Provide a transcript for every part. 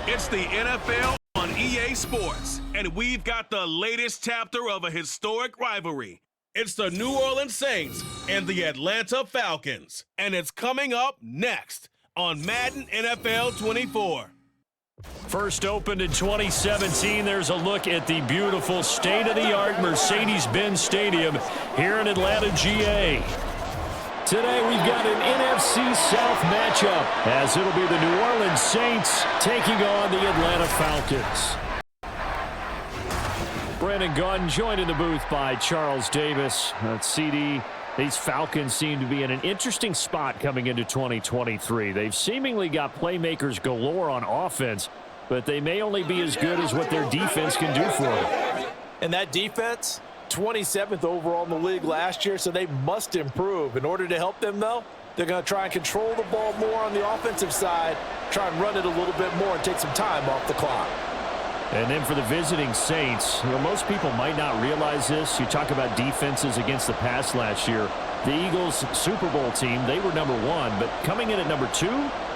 It's the NFL on EA Sports, and we've got the latest chapter of a historic rivalry. It's the New Orleans Saints and the Atlanta Falcons, and it's coming up next on Madden NFL 24. First opened in 2017, there's a look at the beautiful state-of-the-art Mercedes-Benz Stadium here in Atlanta, GA. Today we've got an NFC South matchup, as it'll be the New Orleans Saints taking on the Atlanta Falcons. Brandon Gaudin joined in the booth by Charles Davis. CD, these Falcons seem to be in an interesting spot coming into 2023. They've seemingly got playmakers galore on offense, but they may only be as good as what their defense can do for them. And that defense, 27th overall in the league last year, so they must improve. In order to help them, though, they're going to try and control the ball more on the offensive side, try and run it a little bit more and take some time off the clock. And then for the visiting Saints, most people might not realize this. You talk about defenses against the pass last year. The Eagles Super Bowl team, they were number 1, but coming in at number 2,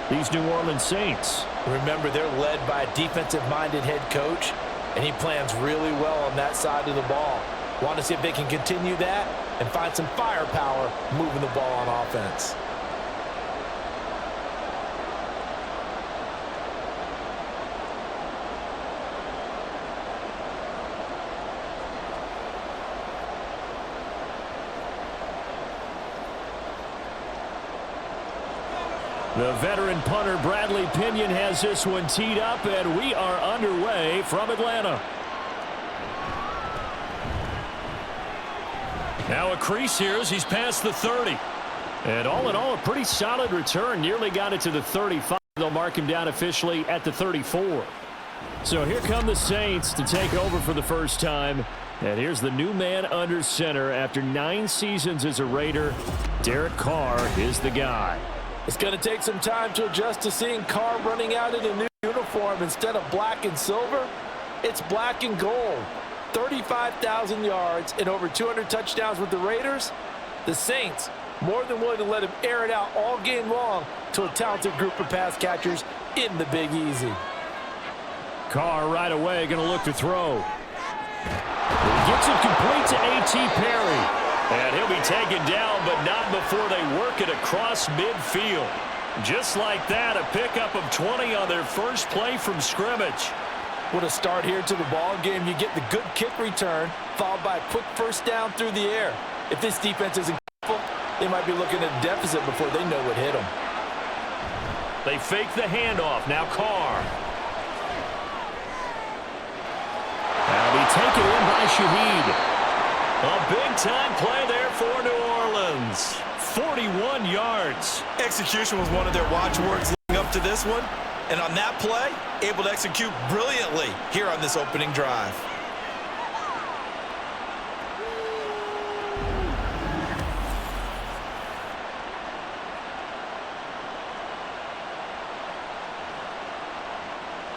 these New Orleans Saints. Remember, they're led by a defensive-minded head coach, and he plans really well on that side of the ball. Want to see if they can continue that and find some firepower moving the ball on offense. The veteran punter Bradley Pinion has this one teed up, and we are underway from Atlanta. Now a crease here as he's past the 30. And all in all, a pretty solid return. Nearly got it to the 35. They'll mark him down officially at the 34. So here come the Saints to take over for the first time. And here's the new man under center after 9 seasons as a Raider. Derek Carr is the guy. It's going to take some time to adjust to seeing Carr running out in a new uniform. Instead of black and silver, it's black and gold. 35,000 yards and over 200 touchdowns with the Raiders. The Saints more than willing to let him air it out all game long to a talented group of pass catchers in the Big Easy. Carr right away going to look to throw. He gets it complete to A.T. Perry. And he'll be taken down, but not before they work it across midfield. Just like that, a pickup of 20 on their first play from scrimmage. What a start here to the ball game. You get the good kick return, followed by a quick first down through the air. If this defense isn't careful, they might be looking at a deficit before they know what hit them. They fake the handoff. Now Carr. That'll be taken in by Shaheed. A big-time play there for New Orleans. 41 yards. Execution was one of their watchwords leading up to this one. And on that play, able to execute brilliantly here on this opening drive.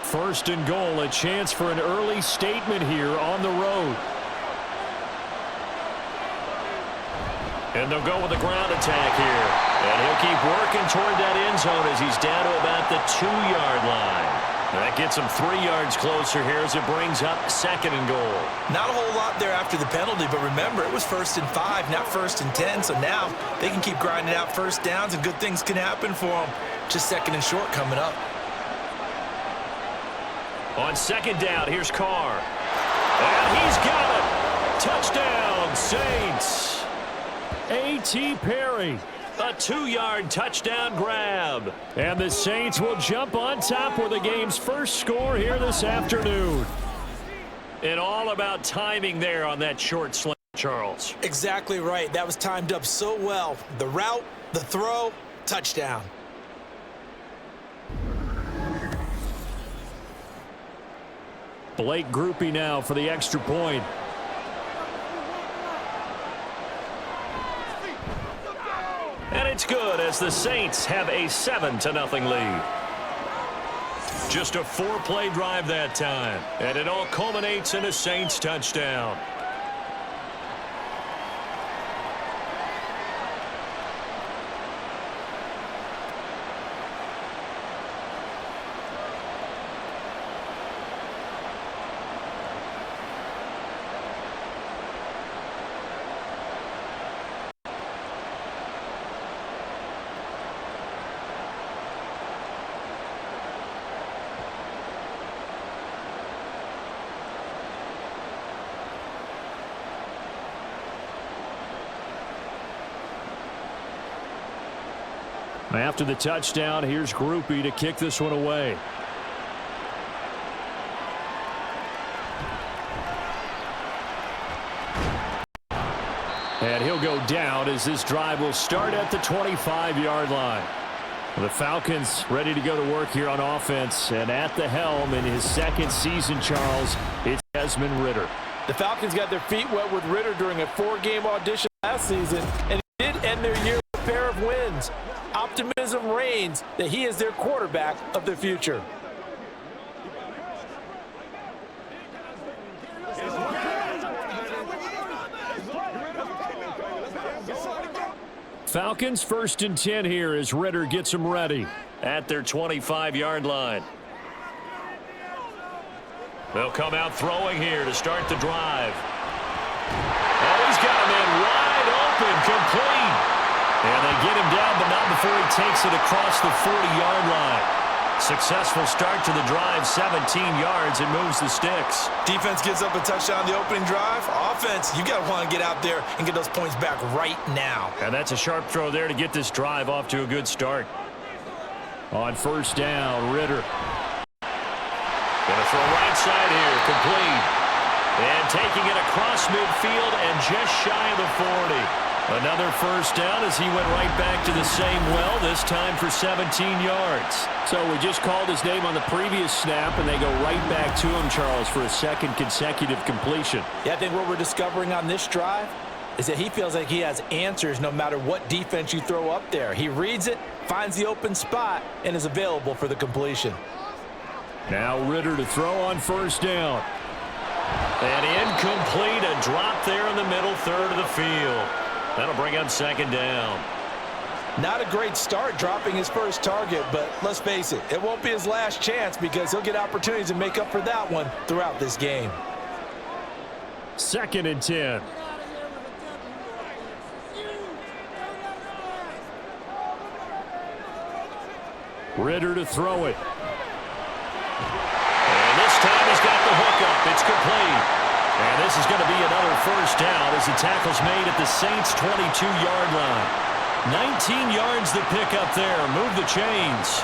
First and goal, a chance for an early statement here on the road. And they'll go with a ground attack here. And he'll keep working toward that end zone as he's down to about the 2-yard line. That gets him 3 yards closer here as it brings up second and goal. Not a whole lot there after the penalty, but remember, it was 1st and 5, not 1st and 10. So now they can keep grinding out first downs and good things can happen for them. Just 2nd and short coming up. On second down, here's Carr. And he's got it. Touchdown, Saints. A.T. Perry, a 2-yard touchdown grab. And the Saints will jump on top with the game's first score here this afternoon. And all about timing there on that short slant, Charles. Exactly right. That was timed up so well. The route, the throw, touchdown. Blake Groupie now for the extra point. And it's good as the Saints have a 7-0 lead. Just a 4-play drive that time. And it all culminates in a Saints touchdown. After the touchdown, here's Groupie to kick this one away. And he'll go down as this drive will start at the 25-yard line. The Falcons ready to go to work here on offense. And at the helm in his second season, Charles, it's Desmond Ridder. The Falcons got their feet wet with Ridder during a 4-game audition last season, and he did end their year with a pair of wins. Optimism reigns that he is their quarterback of the future. Falcons 1st and 10 here as Ridder gets them ready at their 25-yard line. They'll come out throwing here to start the drive. Oh, he's got him in wide open, complete. And they get him down, but not before he takes it across the 40-yard line. Successful start to the drive, 17 yards, and moves the sticks. Defense gives up a touchdown the opening drive. Offense, you got to want to get out there and get those points back right now. And that's a sharp throw there to get this drive off to a good start. On 1st down, Ridder. Going to throw right side here, complete. And taking it across midfield and just shy of the 40. Another 1st down as he went right back to the same well, this time for 17 yards. So we just called his name on the previous snap, and they go right back to him, Charles, for a second consecutive completion. Yeah, I think what we're discovering on this drive is that he feels like he has answers no matter what defense you throw up there. He reads it, finds the open spot, and is available for the completion. Now Ridder to throw on 1st down. And incomplete, a drop there in the middle third of the field. That'll bring up 2nd down. Not a great start dropping his first target, but let's face it, it won't be his last chance because he'll get opportunities to make up for that one throughout this game. 2nd and 10. Ridder to throw it. And this time he's got the hook up. It's complete. And this is going to be another 1st down as the tackle's made at the Saints' 22-yard line. 19 yards the pick up there. Move the chains.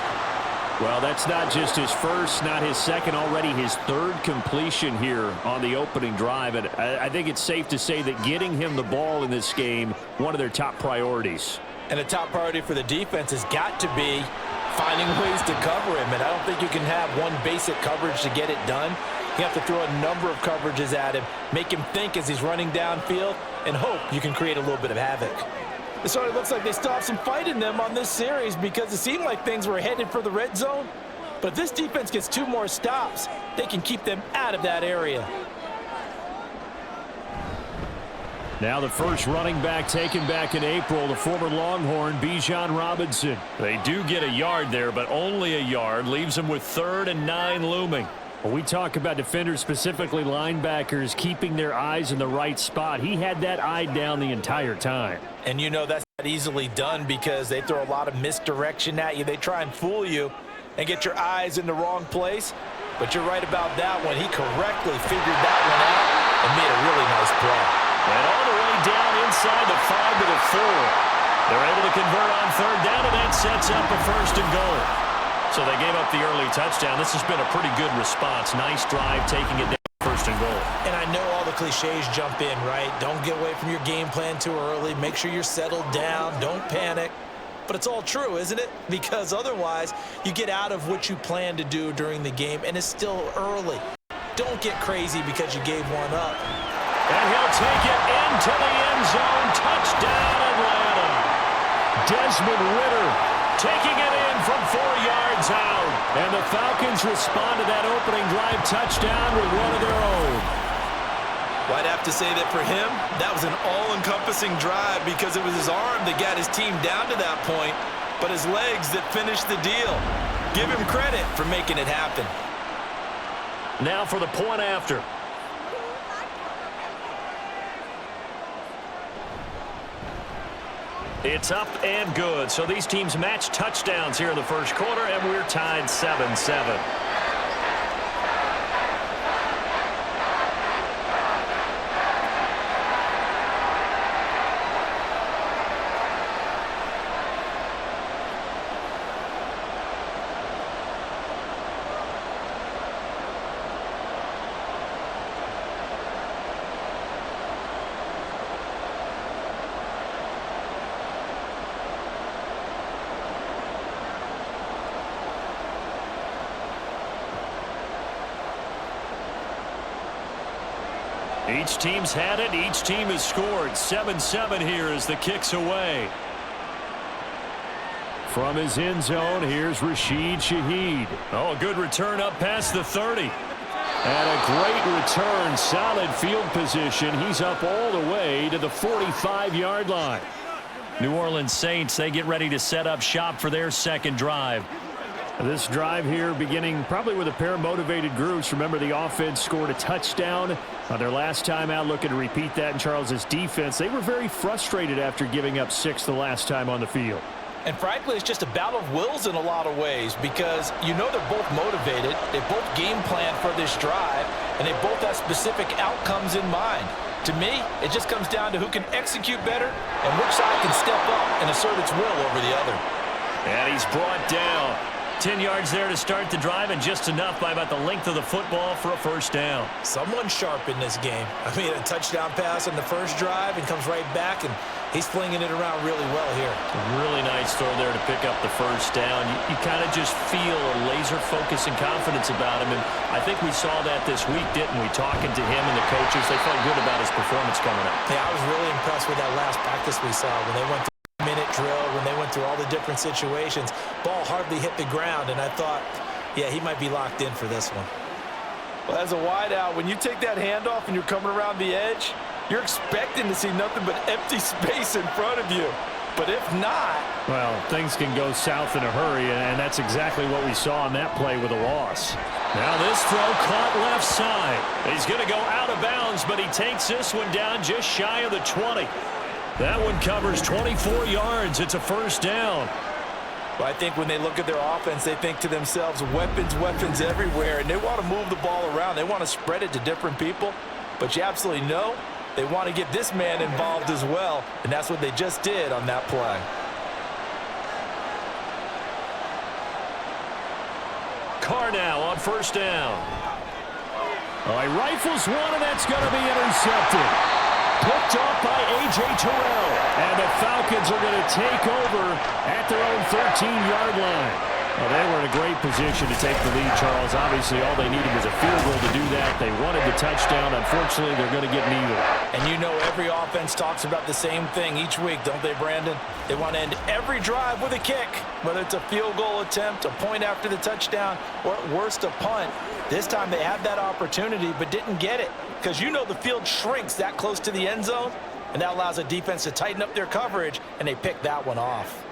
Well, that's not just his first, not his second, already his 3rd completion here on the opening drive. And I think it's safe to say that getting him the ball in this game, one of their top priorities. And a top priority for the defense has got to be finding ways to cover him. And I don't think you can have one basic coverage to get it done. You have to throw a number of coverages at him, make him think as he's running downfield, and hope you can create a little bit of havoc. It sort of looks like they still have some fight in them on this series because it seemed like things were headed for the red zone. But if this defense gets 2 more stops, they can keep them out of that area. Now the first running back taken back in April, the former Longhorn, Bijan Robinson. They do get a yard there, but only a yard. Leaves them with 3rd and 9 looming. When we talk about defenders, specifically linebackers, keeping their eyes in the right spot, he had that eye down the entire time. And you know that's not easily done because they throw a lot of misdirection at you. They try and fool you and get your eyes in the wrong place. But you're right about that one. He correctly figured that one out and made a really nice play. And all the way down inside the 5 to the 4. They're able to convert on 3rd down, and that sets up a 1st and goal. So they gave up the early touchdown. This has been a pretty good response. Nice drive, taking it down, 1st and goal. And I know all the cliches jump in, right? Don't get away from your game plan too early. Make sure you're settled down. Don't panic. But it's all true, isn't it? Because otherwise, you get out of what you plan to do during the game, and it's still early. Don't get crazy because you gave one up. And he'll take it into the end zone. Touchdown, Atlanta. Desmond Ridder taking it in from 4 yards out. And the Falcons respond to that opening drive touchdown with one of their own. Well, I'd have to say that for him, that was an all-encompassing drive because it was his arm that got his team down to that point, but his legs that finished the deal. Give him credit for making it happen. Now for the point after. It's up and good. So these teams match touchdowns here in the 1st quarter, and we're tied 7-7. Each team's had it. Each team has scored. 7-7 here as the kick's away. From his end zone, here's Rashid Shaheed. Oh, a good return up past the 30. And a great return, solid field position. He's up all the way to the 45-yard line. New Orleans Saints, they get ready to set up shop for their second drive. This drive here beginning probably with a pair of motivated groups. Remember, the offense scored a touchdown on their last time out, looking to repeat that in Charles's defense. They were very frustrated after giving up 6 the last time on the field. And frankly, it's just a battle of wills in a lot of ways because you know they're both motivated. They both game plan for this drive, and they both have specific outcomes in mind. To me, it just comes down to who can execute better and which side can step up and assert its will over the other. And he's brought down. 10 yards there to start the drive, and just enough by about the length of the football for a first down. Someone sharp in this game. I mean, a touchdown pass on the first drive and comes right back, and he's flinging it around really well here. Really nice throw there to pick up the first down. You kind of just feel a laser focus and confidence about him, and I think we saw that this week, didn't we? Talking to him and the coaches, they felt good about his performance coming up. Yeah, I was really impressed with that last practice we saw when they went through minute drill, when they went through all the different situations. Ball hardly hit the ground, and I thought, yeah, he might be locked in for this one. Well, as a wideout, when you take that handoff and you're coming around the edge, you're expecting to see nothing but empty space in front of you. But if not... Well, things can go south in a hurry, and that's exactly what we saw on that play with a loss. Now this throw caught left side. He's going to go out of bounds, but he takes this one down just shy of the 20. That one covers 24 yards. It's a first down. Well, I think when they look at their offense, they think to themselves, weapons, weapons everywhere, and they want to move the ball around. They want to spread it to different people, but you absolutely know they want to get this man involved as well, and that's what they just did on that play. Carr now on first down. Oh, he rifles one, and that's going to be intercepted. Picked off by A.J. Terrell. And the Falcons are going to take over at their own 13-yard line. Well, they were in a great position to take the lead, Charles. Obviously, all they needed was a field goal to do that. They wanted the touchdown. Unfortunately, they're going to get neither. And you know every offense talks about the same thing each week, don't they, Brandon? They want to end every drive with a kick, whether it's a field goal attempt, a point after the touchdown, or at worst, a punt. This time they had that opportunity but didn't get it because you know the field shrinks that close to the end zone, and that allows a defense to tighten up their coverage, and they pick that one off.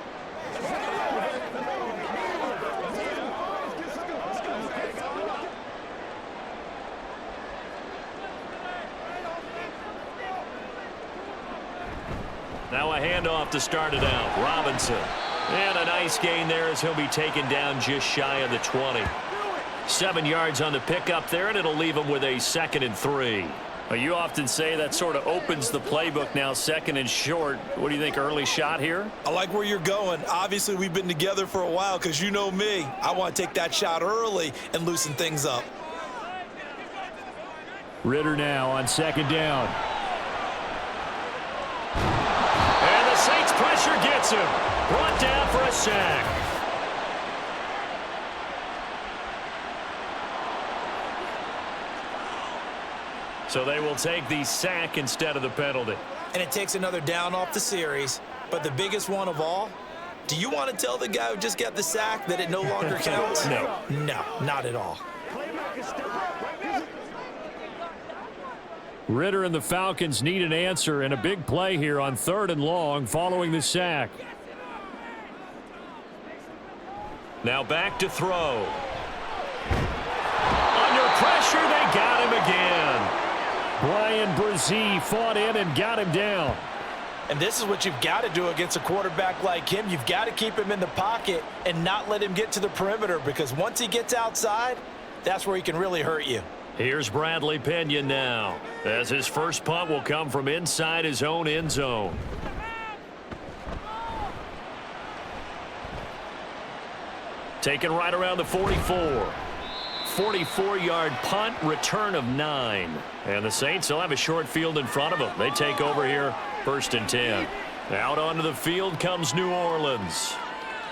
Now a handoff to start it out. Robinson. And a nice gain there as he'll be taken down just shy of the 20. 7 yards on the pickup there, and it'll leave him with a 2nd and 3. Well, you often say that sort of opens the playbook now, 2nd and short. What do you think, early shot here? I like where you're going. Obviously, we've been together for a while because you know me. I want to take that shot early and loosen things up. Ritter now on 2nd down. And the Saints pressure gets him. Brought down for a sack. So they will take the sack instead of the penalty. And it takes another down off the series. But the biggest one of all, do you want to tell the guy who just got the sack that it no longer counts? No. No, not at all. Ritter and the Falcons need an answer, and a big play here on 3rd and long following the sack. Now back to throw. Under pressure, they got him again. Brian Brzee fought in and got him down. And this is what you've got to do against a quarterback like him. You've got to keep him in the pocket and not let him get to the perimeter, because once he gets outside, that's where he can really hurt you. Here's Bradley Pinion now, as his first punt will come from inside his own end zone. Taken right around the 44. 44-yard punt, return of 9. And the Saints will have a short field in front of them. They take over here, 1st and 10. Out onto the field comes New Orleans.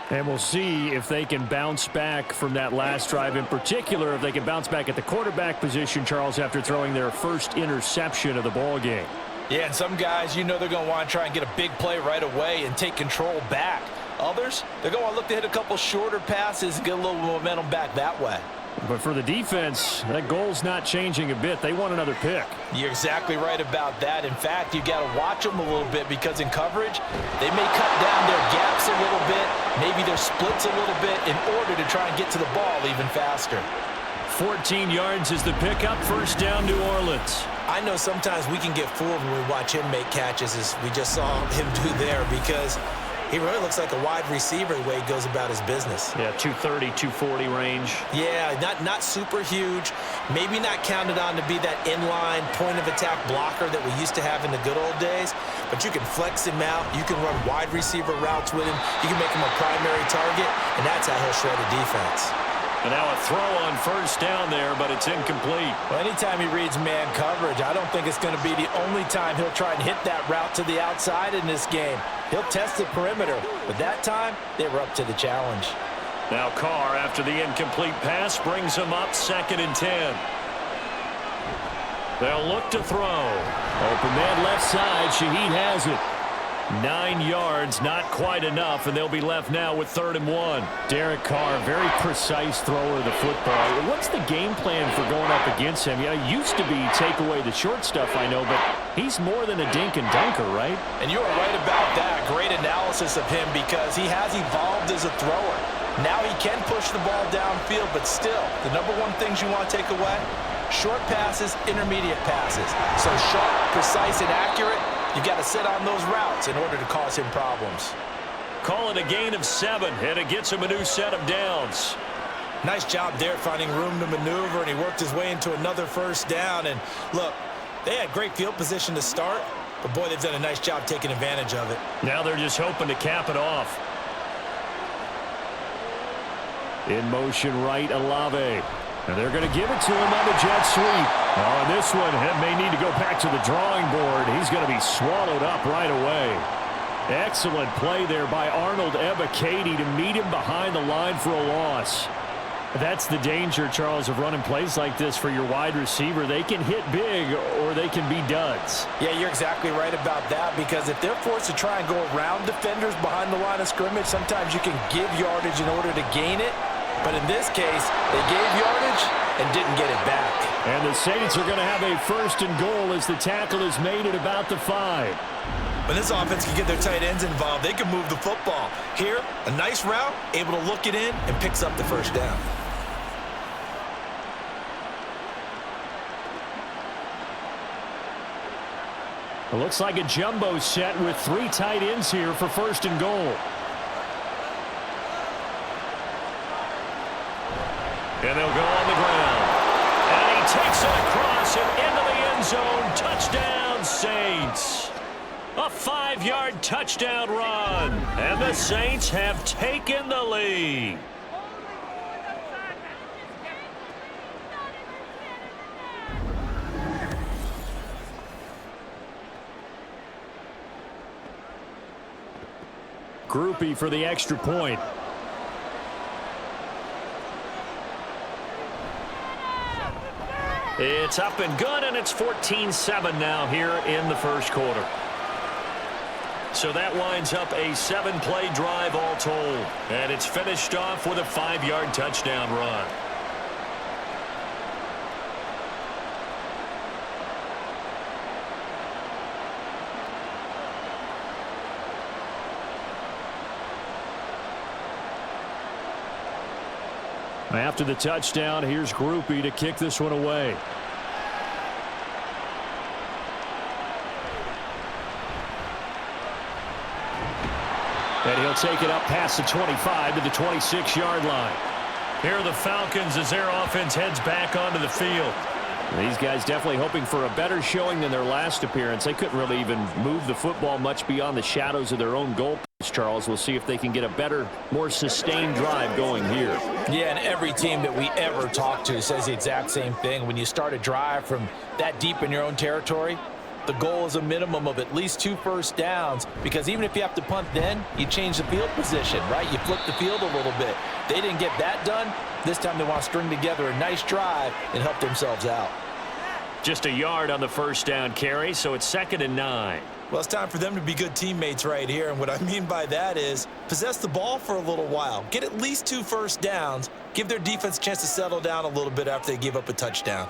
And we'll see if they can bounce back from that last drive. In particular, if they can bounce back at the quarterback position, Charles, after throwing their first interception of the ball game. Yeah, and some guys, you know they're going to want to try and get a big play right away and take control back. Others, they're going to look to hit a couple shorter passes and get a little momentum back that way. But for the defense, that goal's not changing a bit. They want another pick. You're exactly right about that. In fact, you got to watch them a little bit because in coverage, they may cut down their gaps a little bit, maybe their splits a little bit in order to try and get to the ball even faster. 14 yards is the pickup. First down, New Orleans. I know sometimes we can get fooled when we watch him make catches, as we just saw him do there, because he really looks like a wide receiver the way he goes about his business. Yeah, 230, 240 range. Yeah, not super huge. Maybe not counted on to be that inline point-of-attack blocker that we used to have in the good old days. But you can flex him out. You can run wide receiver routes with him. You can make him a primary target, and that's how he'll shred a defense. And now a throw on first down there, but it's incomplete. Well, anytime he reads man coverage, I don't think it's going to be the only time he'll try and hit that route to the outside in this game. He'll test the perimeter, but that time, they were up to the challenge. Now Carr, after the incomplete pass, brings him up 2nd and 10. They'll look to throw. Open man left side. Shaheed has it. 9 yards, not quite enough, and they'll be left now with 3rd and 1. Derek Carr, very precise thrower of the football. What's the game plan for going up against him? Yeah, it used to be take away the short stuff, I know, but he's more than a dink and dunker, right? And you are right about that. Great analysis of him because he has evolved as a thrower. Now he can push the ball downfield, but still, the number one things you want to take away, short passes, intermediate passes. So sharp, precise, and accurate. You got to sit on those routes in order to cause him problems. Call it a gain of 7, and it gets him a new set of downs. Nice job there finding room to maneuver, and he worked his way into another first down. And look, they had great field position to start, but boy, they've done a nice job taking advantage of it. Now they're just hoping to cap it off. In motion right, Olave. And they're going to give it to him on the jet sweep. On this one, he may need to go back to the drawing board. He's going to be swallowed up right away. Excellent play there by Arnold Ebiketie to meet him behind the line for a loss. That's the danger, Charles, of running plays like this for your wide receiver. They can hit big or they can be duds. Yeah, you're exactly right about that because if they're forced to try and go around defenders behind the line of scrimmage, sometimes you can give yardage in order to gain it. But in this case, they gave yardage and didn't get it back. And the Saints are going to have a 1st and goal as the tackle is made at about the 5. When this offense can get their tight ends involved, they can move the football. Here, a nice route, able to look it in, and picks up the first down. It looks like a jumbo set with 3 tight ends here for 1st and goal. And they'll go on the ground. And he takes it across and into the end zone. Touchdown, Saints. A 5-yard touchdown run. And the Saints have taken the lead. Groupie for the extra point. It's up and good, and it's 14-7 now here in the first quarter. So that winds up a 7-play drive all told. And it's finished off with a 5-yard touchdown run. After the touchdown, here's Groupie to kick this one away. And he'll take it up past the 25 to the 26-yard line. Here are the Falcons as their offense heads back onto the field. These guys definitely hoping for a better showing than their last appearance. They couldn't really even move the football much beyond the shadows of their own goal post, Charles. We'll see if they can get a better, more sustained drive going here. Yeah, and every team that we ever talk to says the exact same thing. When you start a drive from that deep in your own territory, The goal is a minimum of at least 2 first downs, because even if you have to punt then, you change the field position, right? You flip the field a little bit. They didn't get that done. This time they want to string together a nice drive and help themselves out. Just a yard on the first down carry, so it's 2nd and 9. Well, it's time for them to be good teammates right here, and what I mean by that is possess the ball for a little while. Get at least 2 first downs. Give their defense a chance to settle down a little bit after they give up a touchdown.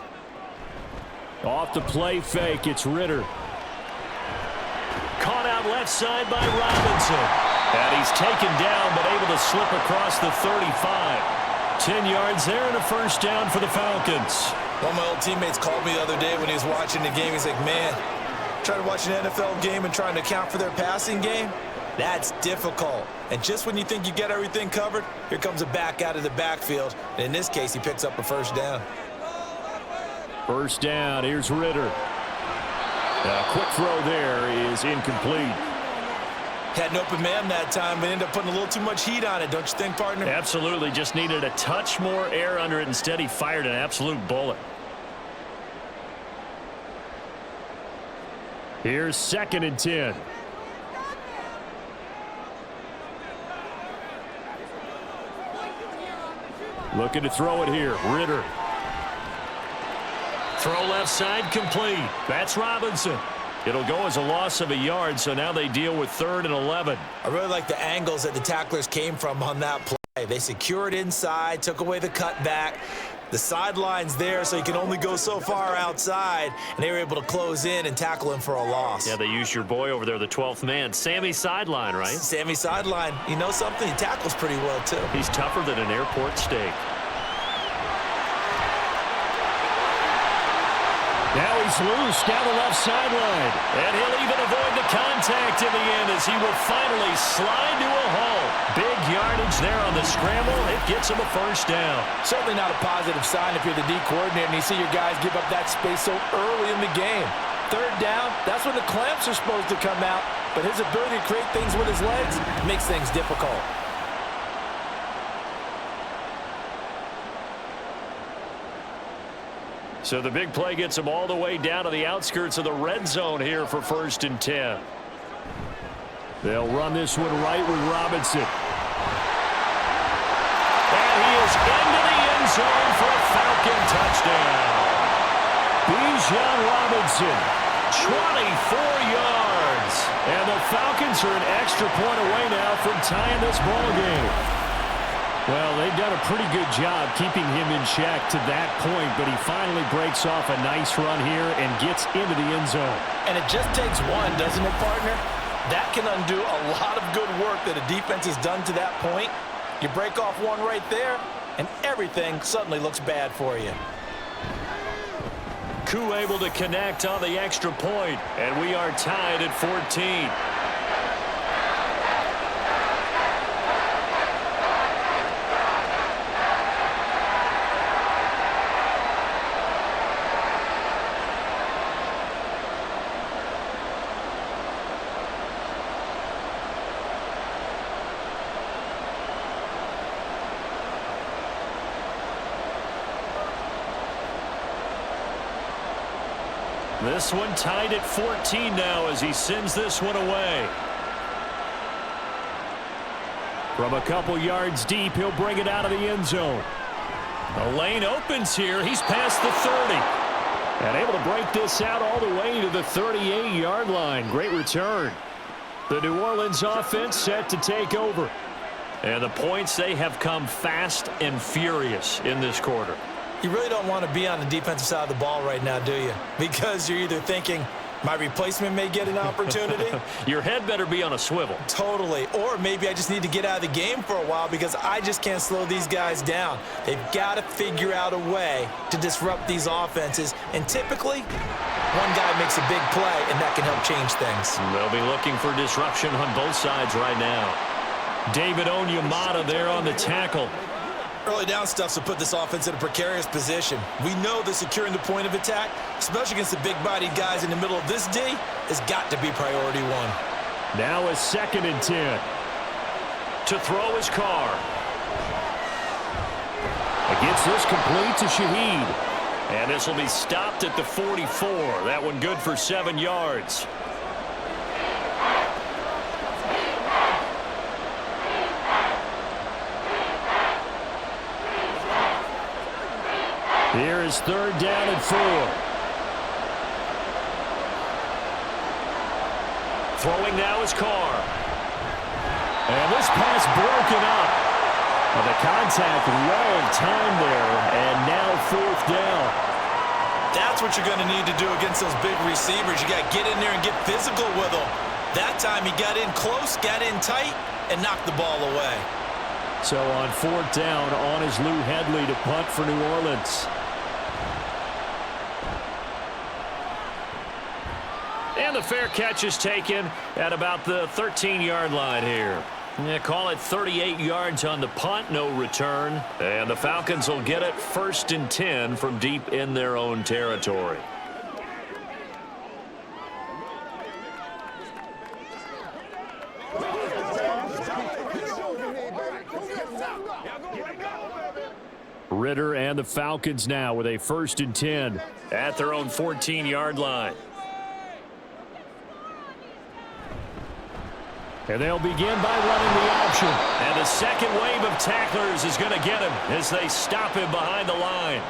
Off the play fake, it's Ritter. Caught out left side by Robinson. And he's taken down, but able to slip across the 35. 10 yards there and a first down for the Falcons. One of my old teammates called me the other day when he was watching the game. He's like, man, trying to watch an NFL game and trying to account for their passing game, that's difficult. And just when you think you get everything covered, here comes a back out of the backfield. And in this case, he picks up a first down. First down, here's Ritter. A quick throw there is incomplete. Had an open man that time, but ended up putting a little too much heat on it, don't you think, partner? Absolutely, just needed a touch more air under it. Instead, he fired an absolute bullet. Here's 2nd and 10. Looking to throw it here, Ritter. Throw left side complete. That's Robinson. It'll go as a loss of a yard, so now they deal with 3rd and 11. I really like the angles that the tacklers came from on that play. They secured inside, took away the cutback. The sideline's there, so you can only go so far outside, and they were able to close in and tackle him for a loss. Yeah, they used your boy over there, the 12th man. Sammy Sideline, right? Sammy Sideline. You know something? He tackles pretty well, too. He's tougher than an airport steak. Now he's loose down the left sideline. And he'll even avoid the contact in the end as he will finally slide to a hole. Big yardage there on the scramble. It gets him a first down. Certainly not a positive sign if you're the D coordinator and you see your guys give up that space so early in the game. 3rd down, that's when the clamps are supposed to come out, but his ability to create things with his legs makes things difficult. So the big play gets him all the way down to the outskirts of the red zone here for 1st and 10. They'll run this one right with Robinson. And he is into the end zone for a Falcon touchdown. Bijan Robinson, 24 yards. and the Falcons are an extra point away now from tying this ball game. Well, they've done a pretty good job keeping him in check to that point, but he finally breaks off a nice run here and gets into the end zone. And it just takes one, doesn't it, partner? That can undo a lot of good work that a defense has done to that point. You break off one right there, and everything suddenly looks bad for you. Koo able to connect on the extra point, and we are tied at 14. This one tied at 14 now as he sends this one away. From a couple yards deep, he'll bring it out of the end zone. The lane opens here. He's past the 30. And able to break this out all the way to the 38-yard line. Great return. The New Orleans offense set to take over. And the points, they have come fast and furious in this quarter. You really don't want to be on the defensive side of the ball right now, do you? Because you're either thinking, my replacement may get an opportunity. Your head better be on a swivel. Totally. Or maybe I just need to get out of the game for a while because I just can't slow these guys down. They've got to figure out a way to disrupt these offenses. And typically, one guy makes a big play, and that can help change things. They'll be looking for disruption on both sides right now. David Onyemata there on the tackle. Early down stuffs will put this offense in a precarious position. We know that securing the point of attack, especially against the big-bodied guys in the middle of this D, has got to be priority one. Now a 2nd and 10. To throw his car. Gets this complete to Shaheed. And this will be stopped at the 44. That one good for 7 yards. Here is 3rd down and 4. Throwing now is Carr. And this pass broken up. Well, the contact well timed there, and now 4th down. That's what you're going to need to do against those big receivers. You got to get in there and get physical with them. That time he got in close, got in tight, and knocked the ball away. So on 4th down, on is Lou Hedley to punt for New Orleans. And the fair catch is taken at about the 13-yard line here. Yeah, call it 38 yards on the punt, no return. And the Falcons will get it 1st and 10 from deep in their own territory. Ritter and the Falcons now with a 1st and 10 at their own 14-yard line. And they'll begin by running the option. And the second wave of tacklers is going to get him as they stop him behind the line.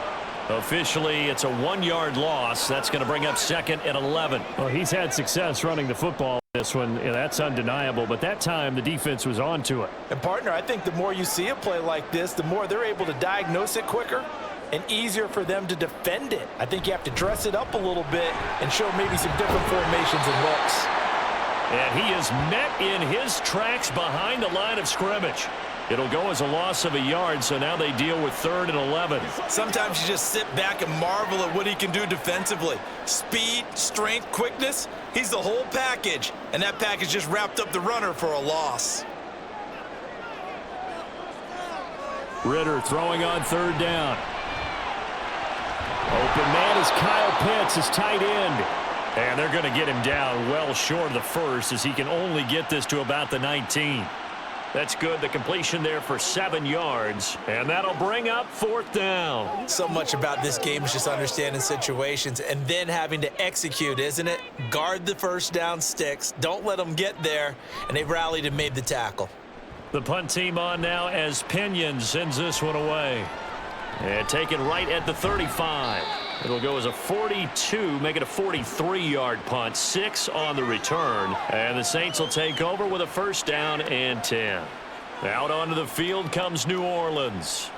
Officially, it's a 1-yard loss. That's going to bring up 2nd and 11. Well, he's had success running the football in this one. Yeah, that's undeniable. But that time, the defense was on to it. And, partner, I think the more you see a play like this, the more they're able to diagnose it quicker and easier for them to defend it. I think you have to dress it up a little bit and show maybe some different formations and looks. And he is met in his tracks behind the line of scrimmage. It'll go as a loss of 1 yard, so now they deal with 3rd and 11. Sometimes you just sit back and marvel at what he can do defensively. Speed, strength, quickness, he's the whole package. And that package just wrapped up the runner for a loss. Ritter throwing on 3rd down. Open man is Kyle Pitts, his tight end. And they're going to get him down well short of the 1st as he can only get this to about the 19. That's good. The completion there for 7 yards. And that'll bring up 4th down. So much about this game is just understanding situations and then having to execute, isn't it? Guard the 1st down sticks. Don't let them get there. And they rallied and made the tackle. The punt team on now as Pinion sends this one away. And taken right at the 35. It'll go as a 42, make it a 43-yard punt, 6 on the return. And the Saints will take over with a 1st down and 10. Out onto the field comes New Orleans.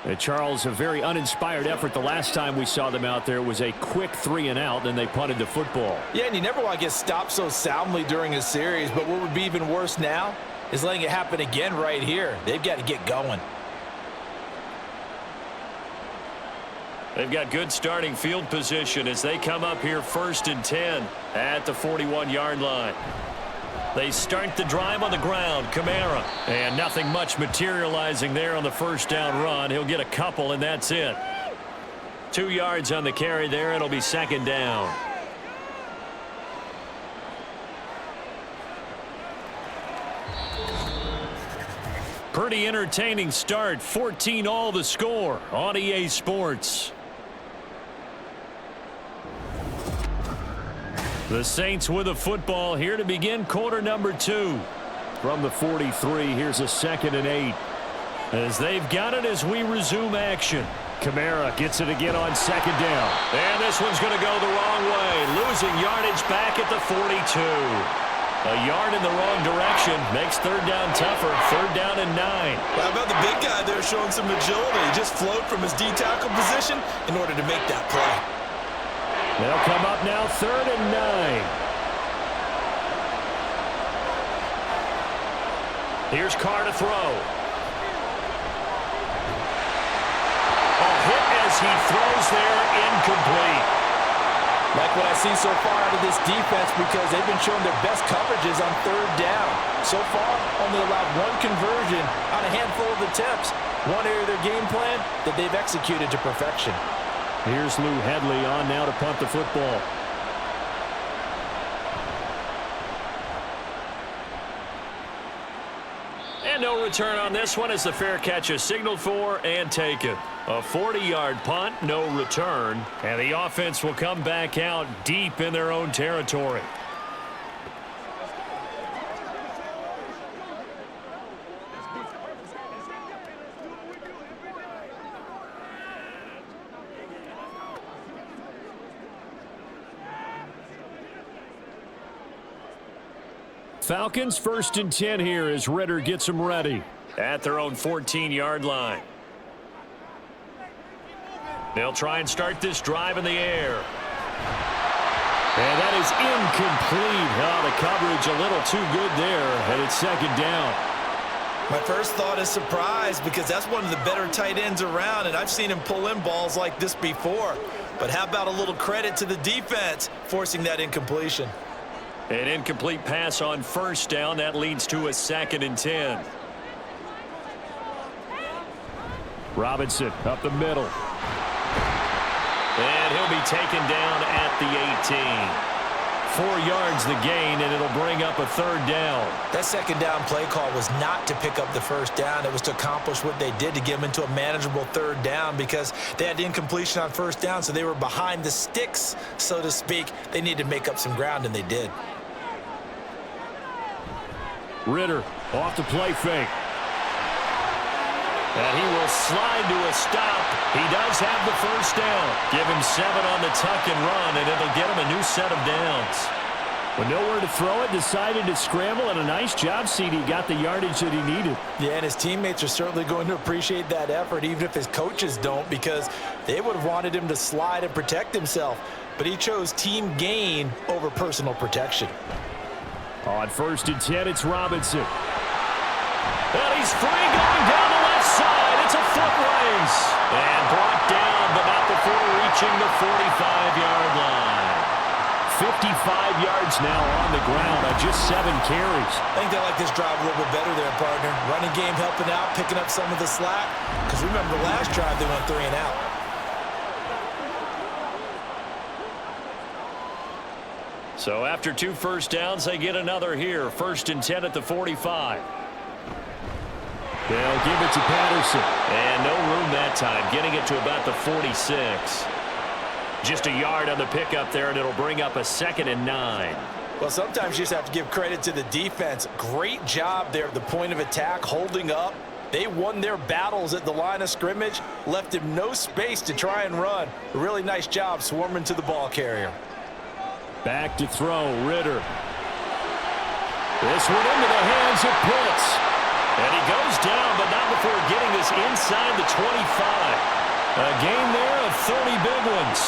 And Charles, a very uninspired effort the last time we saw them out there. It was a quick 3 and out, then they punted the football. Yeah, and you never want to get stopped so soundly during a series, but what would be even worse now is letting it happen again right here. They've got to get going. They've got good starting field position as they come up here 1st and 10 at the 41-yard line. They start the drive on the ground. Kamara. And nothing much materializing there on the 1st down run. He'll get a couple, and that's it. 2 yards on the carry there. It'll be 2nd down. Pretty entertaining start. 14-all the score on EA Sports. The Saints with a football here to begin quarter number 2. From the 43, here's a 2nd and 8. As they've got it as we resume action. Kamara gets it again on 2nd down. And this one's going to go the wrong way. Losing yardage back at the 42. A yard in the wrong direction makes 3rd down tougher. 3rd down and 9. How about the big guy there showing some agility? He just flowed from his D-tackle position in order to make that play. They'll come up now 3rd and 9. Here's Carr to throw. A hit as he throws there, incomplete. Like what I see so far out of this defense, because they've been showing their best coverages on 3rd down. So far, only allowed 1 conversion on a handful of attempts. One area of their game plan that they've executed to perfection. Here's Lou Hedley on now to punt the football. And no return on this one as the fair catch is signaled for and taken. A 40-yard punt, no return, and the offense will come back out deep in their own territory. Falcons 1st and 10 here as Ritter gets them ready. At their own 14-yard line. They'll try and start this drive in the air. And that is incomplete. Oh, the coverage a little too good there, and it's 2nd down. My first thought is surprise because that's one of the better tight ends around, and I've seen him pull in balls like this before. But how about a little credit to the defense forcing that incompletion? An incomplete pass on 1st down. That leads to a 2nd and 10. Robinson up the middle. And he'll be taken down at the 18. 4 yards the gain, and it'll bring up a 3rd down. That 2nd down play call was not to pick up the 1st down. It was to accomplish what they did to get them into a manageable 3rd down because they had incompletion on 1st down, so they were behind the sticks, so to speak. They needed to make up some ground, and they did. Ritter off the play fake. And he will slide to a stop. He does have the 1st down. Give him 7 on the tuck and run, and it'll get him a new set of downs. With nowhere to throw it, decided to scramble, and a nice job, CD. Got the yardage that he needed. Yeah, and his teammates are certainly going to appreciate that effort, even if his coaches don't, because they would have wanted him to slide and protect himself. But he chose team gain over personal protection. On 1st and 10, it's Robinson. And he's free going down the left side. It's a foot race. And brought down, but not before reaching the 45-yard line. 55 yards now on the ground on just 7 carries. I think they like this drive a little bit better there, partner. Running game helping out, picking up some of the slack. Because remember, the last drive they went 3 and out. So after 2 1st downs, they get another here. 1st and 10 at the 45. They'll give it to Patterson. And no room that time, getting it to about the 46. Just a yard on the pickup there, and it'll bring up a 2nd and 9. Well, sometimes you just have to give credit to the defense. Great job there at the point of attack, holding up. They won their battles at the line of scrimmage, left him no space to try and run. A really nice job swarming to the ball carrier. Back to throw, Ritter. This one into the hands of Pitts. And he goes down, but not before getting this inside the 25. A gain there of 30 big ones.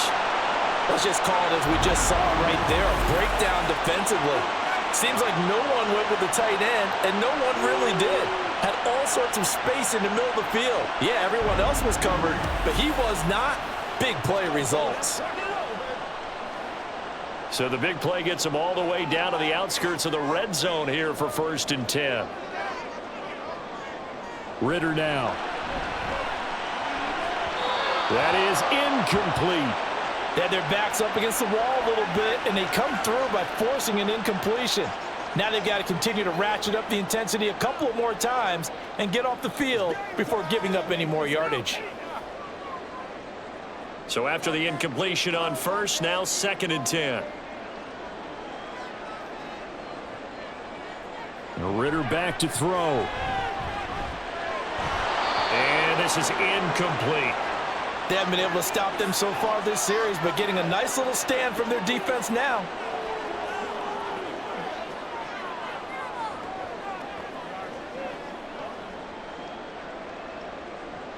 Let's just call it as we just saw right there, a breakdown defensively. Seems like no one went with the tight end, and no one really did. Had all sorts of space in the middle of the field. Yeah, everyone else was covered, but he was not. Big play results. So the big play gets him all the way down to the outskirts of the red zone here for 1st and 10. Ritter now. That is incomplete. They had their backs up against the wall a little bit, and they come through by forcing an incompletion. Now they've got to continue to ratchet up the intensity a couple of more times and get off the field before giving up any more yardage. So after the incompletion on 1st, now 2nd and 10. Ritter back to throw. And this is incomplete. They haven't been able to stop them so far this series, but getting a nice little stand from their defense now.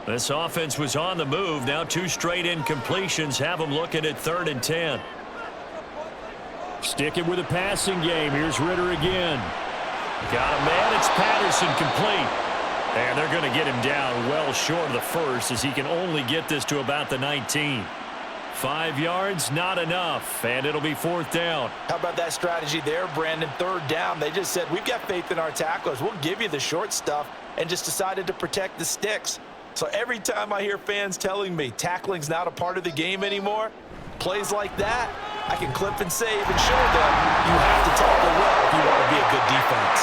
This offense was on the move. Now 2 straight incompletions have them looking at 3rd and 10. Sticking with a passing game. Here's Ritter again. Got a man. It's Patterson complete. And they're going to get him down well short of the 1st as he can only get this to about the 19. 5 yards, not enough, and it'll be 4th down. How about that strategy there, Brandon? 3rd down. They just said, we've got faith in our tacklers. We'll give you the short stuff, and just decided to protect the sticks. So every time I hear fans telling me tackling's not a part of the game anymore, plays like that, I can clip and save and show them you have to tackle well if you want to be a good defense.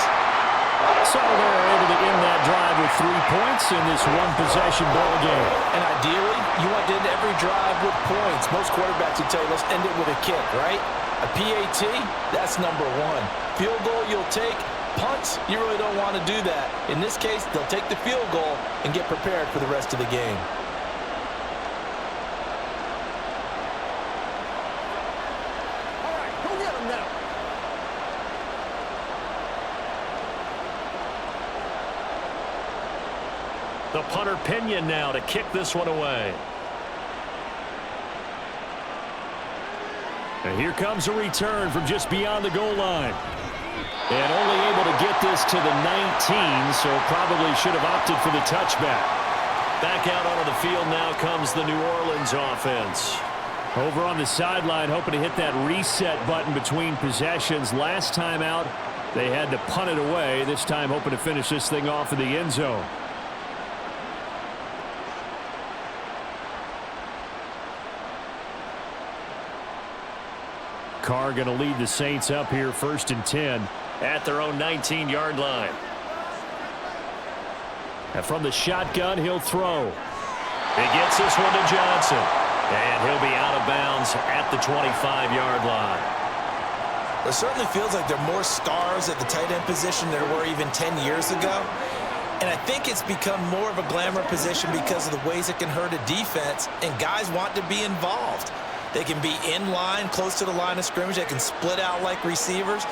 So they're able to end that drive with 3 points in this one-possession ball game. And ideally, you want to end every drive with points. Most quarterbacks would tell you, let's end it with a kick, right? A PAT, that's number one. Field goal you'll take. Punts, you really don't want to do that. In this case, they'll take the field goal and get prepared for the rest of the game. All right, go get him now. The punter Pinion now to kick this one away. And here comes a return from just beyond the goal line. And only able to get this to the 19, so probably should have opted for the touchback. Back out onto the field now comes the New Orleans offense. Over on the sideline, hoping to hit that reset button between possessions. Last time out, they had to punt it away. This time hoping to finish this thing off in the end zone. Carr going to lead the Saints up here 1st and 10. At their own 19-yard line. And from the shotgun, he'll throw. He gets this one to Johnson. And he'll be out of bounds at the 25-yard line. It certainly feels like there are more stars at the tight end position than there were even 10 years ago. And I think it's become more of a glamour position because of the ways it can hurt a defense, and guys want to be involved. They can be in line, close to the line of scrimmage. They can split out like receivers.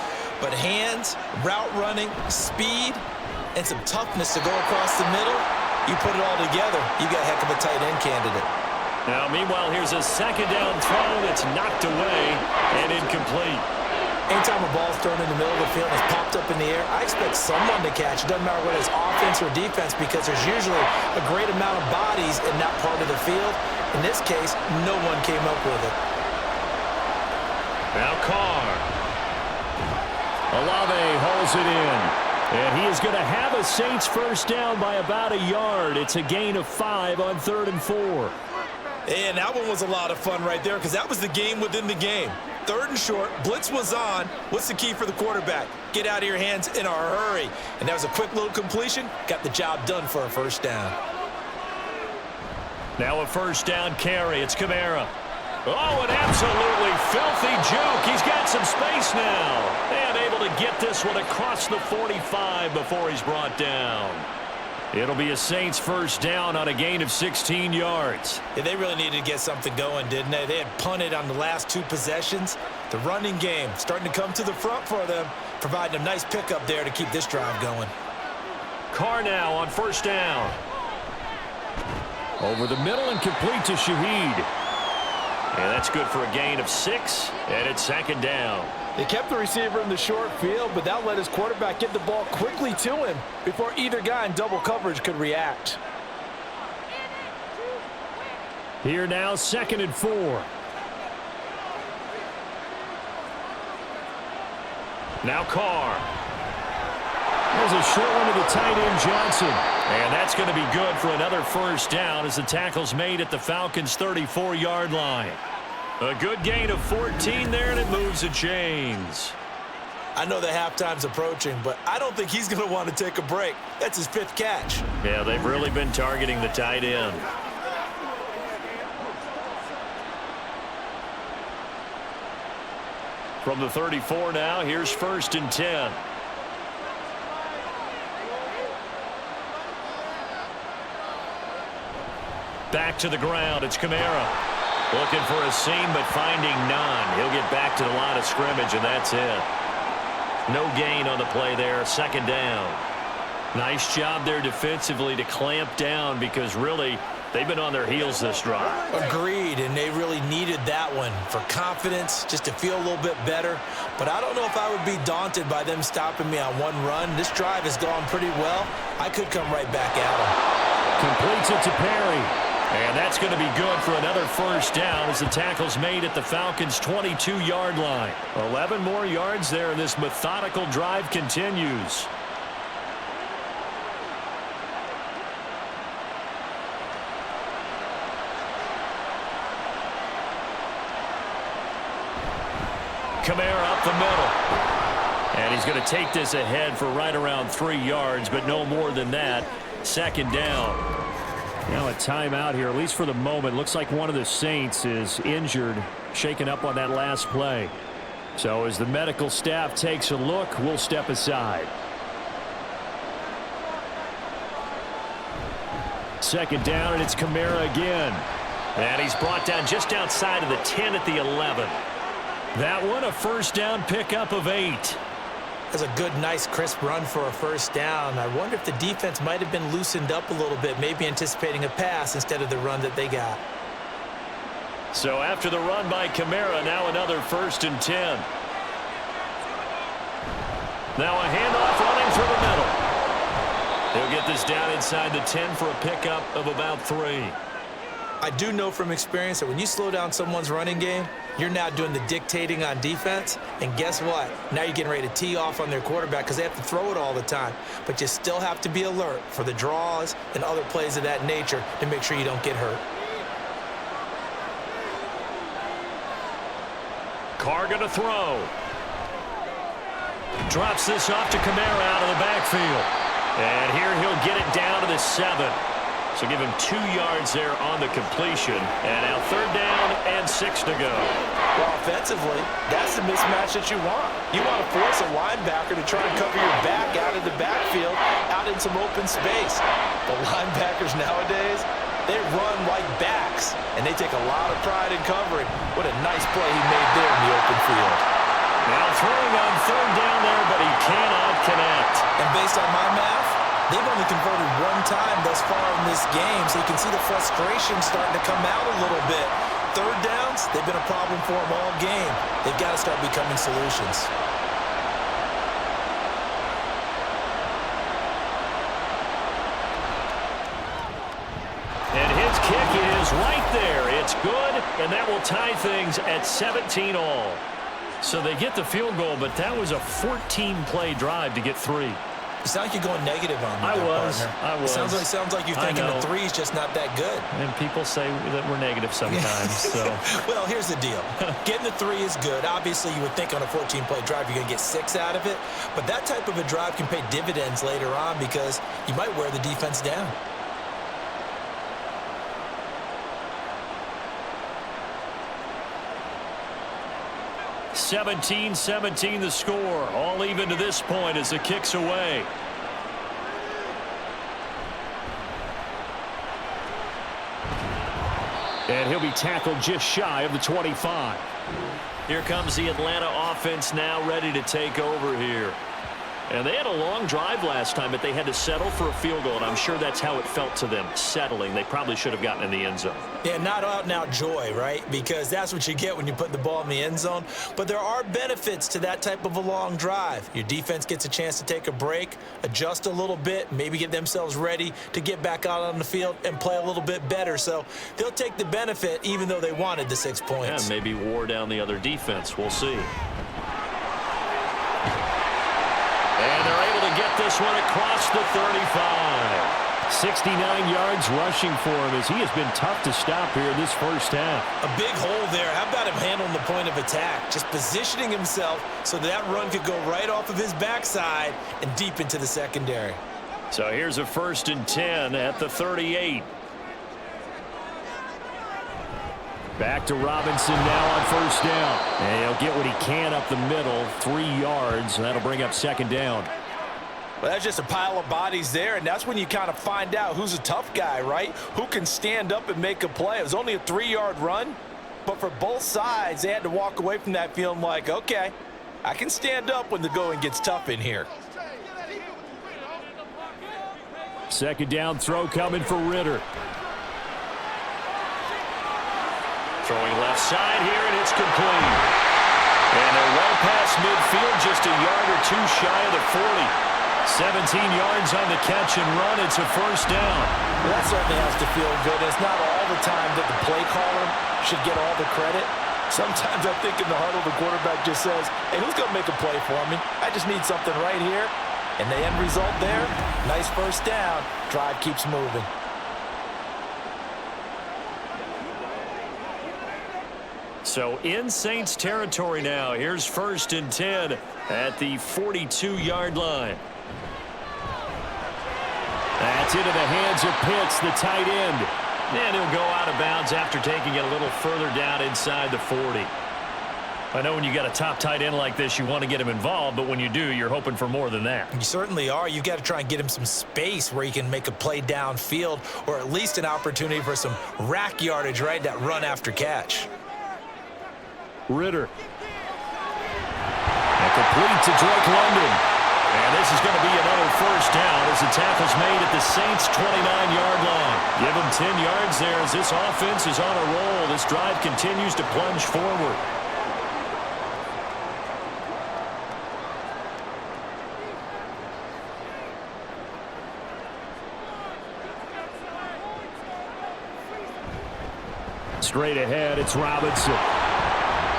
But hands, route running, speed, and some toughness to go across the middle, you put it all together, you got a heck of a tight end candidate. Now, meanwhile, here's a second down throw that's knocked away and incomplete. Anytime a ball's thrown in the middle of the field and it's popped up in the air, I expect someone to catch. It doesn't matter whether it's offense or defense because there's usually a great amount of bodies in that part of the field. In this case, no one came up with it. Now Carr. Olave hauls it in. And he is going to have a Saints first down by about a yard. It's a gain of 5 on 3rd and 4. And that one was a lot of fun right there because that was the game within the game. 3rd and short, blitz was on. What's the key for the quarterback? Get out of your hands in a hurry. And that was a quick little completion. Got the job done for a first down. Now a first down carry. It's Kamara. Oh, an absolutely filthy juke. He's got some space now. And able to get this one across the 45 before he's brought down. It'll be a Saints first down on a gain of 16 yards. Yeah, they really needed to get something going, didn't they? They had punted on the last 2 possessions. The running game starting to come to the front for them, providing a nice pickup there to keep this drive going. Carr now on first down. Over the middle and complete to Shaheed. And that's good for a gain of 6, and it's second down. They kept the receiver in the short field, but that let his quarterback get the ball quickly to him before either guy in double coverage could react. Here now, 2nd and 4. Now Carr. There's a short one to the tight end, Johnson. And that's going to be good for another first down as the tackle's made at the Falcons' 34-yard line. A good gain of 14 there, and it moves the chains. I know the halftime's approaching, but I don't think he's going to want to take a break. That's his 5th catch. Yeah, they've really been targeting the tight end. From the 34 now, here's 1st and 10. Back to the ground. It's Kamara. Looking for a seam, but finding none. He'll get back to the line of scrimmage, and that's it. No gain on the play there. Second down. Nice job there defensively to clamp down because really they've been on their heels this drive. Agreed, and they really needed that one for confidence, just to feel a little bit better. But I don't know if I would be daunted by them stopping me on one run. This drive has gone pretty well. I could come right back at them. Completes it to Perry. And that's going to be good for another first down as the tackle's made at the Falcons' 22-yard line. 11 more yards there, and this methodical drive continues. Kamara up the middle. And he's going to take this ahead for right around 3 yards, but no more than that. Second down. Now a timeout here, at least for the moment. Looks like one of the Saints is injured, shaken up on that last play. So as the medical staff takes a look, we'll step aside. Second down, and it's Kamara again. And he's brought down just outside of the 10 at the 11. That one, a first down pickup of 8. That's a good, nice, crisp run for a first down. I wonder if the defense might have been loosened up a little bit, maybe anticipating a pass instead of the run that they got. So after the run by Kamara, now another 1st and 10. Now a handoff running through the middle. He'll get this down inside the 10 for a pickup of about 3. I do know from experience that when you slow down someone's running game, you're now doing the dictating on defense. And guess what? Now you're getting ready to tee off on their quarterback because they have to throw it all the time. But you still have to be alert for the draws and other plays of that nature to make sure you don't get hurt. Carr going to throw. Drops this off to Kamara out of the backfield. And here he'll get it down to the 7. So give him 2 yards there on the completion. And now 3rd down and 6 to go. Well, offensively, that's the mismatch that you want. You want to force a linebacker to try and cover your back out of the backfield, out in some open space. The linebackers nowadays, they run like backs, and they take a lot of pride in covering. What a nice play he made there in the open field. Now throwing on 3rd down there, but he cannot connect. And based on my math, they've only converted 1 time thus far in this game, so you can see the frustration starting to come out a little bit. 3rd downs, they've been a problem for them all game. They've got to start becoming solutions. And his kick is right there. It's good, and that will tie things at 17 all. So they get the field goal, but that was a 14-play drive to get 3. It sounds like you're going negative on me. I there, was. partner. I was. It sounds like you're thinking the 3 is just not that good. And people say that we're negative sometimes. So. Well, here's the deal. Getting the 3 is good. Obviously, you would think on a 14-play drive you're going to get 6 out of it. But that type of a drive can pay dividends later on because you might wear the defense down. (17-17) the score. All even to this point as the kick's away. And he'll be tackled just shy of the 25. Here comes the Atlanta offense now ready to take over here. And they had a long drive last time, but they had to settle for a field goal, and I'm sure that's how it felt to them, settling. They probably should have gotten in the end zone. Yeah, not out-and-out joy, right? Because that's what you get when you put the ball in the end zone. But there are benefits to that type of a long drive. Your defense gets a chance to take a break, adjust a little bit, maybe get themselves ready to get back out on the field and play a little bit better. So they'll take the benefit even though they wanted the 6 points. Yeah, maybe wore down the other defense. We'll see. And they're able to get this one across the 35. 69 yards rushing for him as he has been tough to stop here this first half. A big hole there. How about him handling the point of attack? Just positioning himself so that run could go right off of his backside and deep into the secondary. So here's a 1st and 10 at the 38. Back to Robinson now on 1st down. And he'll get what he can up the middle, 3 yards, and that'll bring up 2nd down. Well, that's just a pile of bodies there, and that's when you kind of find out who's a tough guy, right? Who can stand up and make a play. It was only a 3-yard run, but for both sides, they had to walk away from that feeling like, okay, I can stand up when the going gets tough in here. 2nd down throw coming for Ritter. Throwing left side here, and it's complete. And they're well past midfield, just a yard or 2 shy of the 40. 17 yards on the catch and run. It's a 1st down. Well, that certainly has to feel good. It's not all the time that the play caller should get all the credit. Sometimes I think in the huddle, the quarterback just says, hey, who's going to make a play for me? I just need something right here. And the end result there, nice 1st down. Drive keeps moving. So in Saints territory now. Here's 1st and 10 at the 42-yard line. That's into the hands of Pitts, the tight end. And he'll go out of bounds after taking it a little further down inside the 40. I know when you got a top tight end like this, you want to get him involved, but when you do, you're hoping for more than that. You certainly are. You've got to try and get him some space where he can make a play downfield, or at least an opportunity for some rack yardage, right? That run after catch. Ritter. And complete to Drake London. And this is going to be another 1st down as the tackle's made at the Saints' 29-yard line. Give them 10 yards there as this offense is on a roll. This drive continues to plunge forward. Straight ahead, it's Robinson.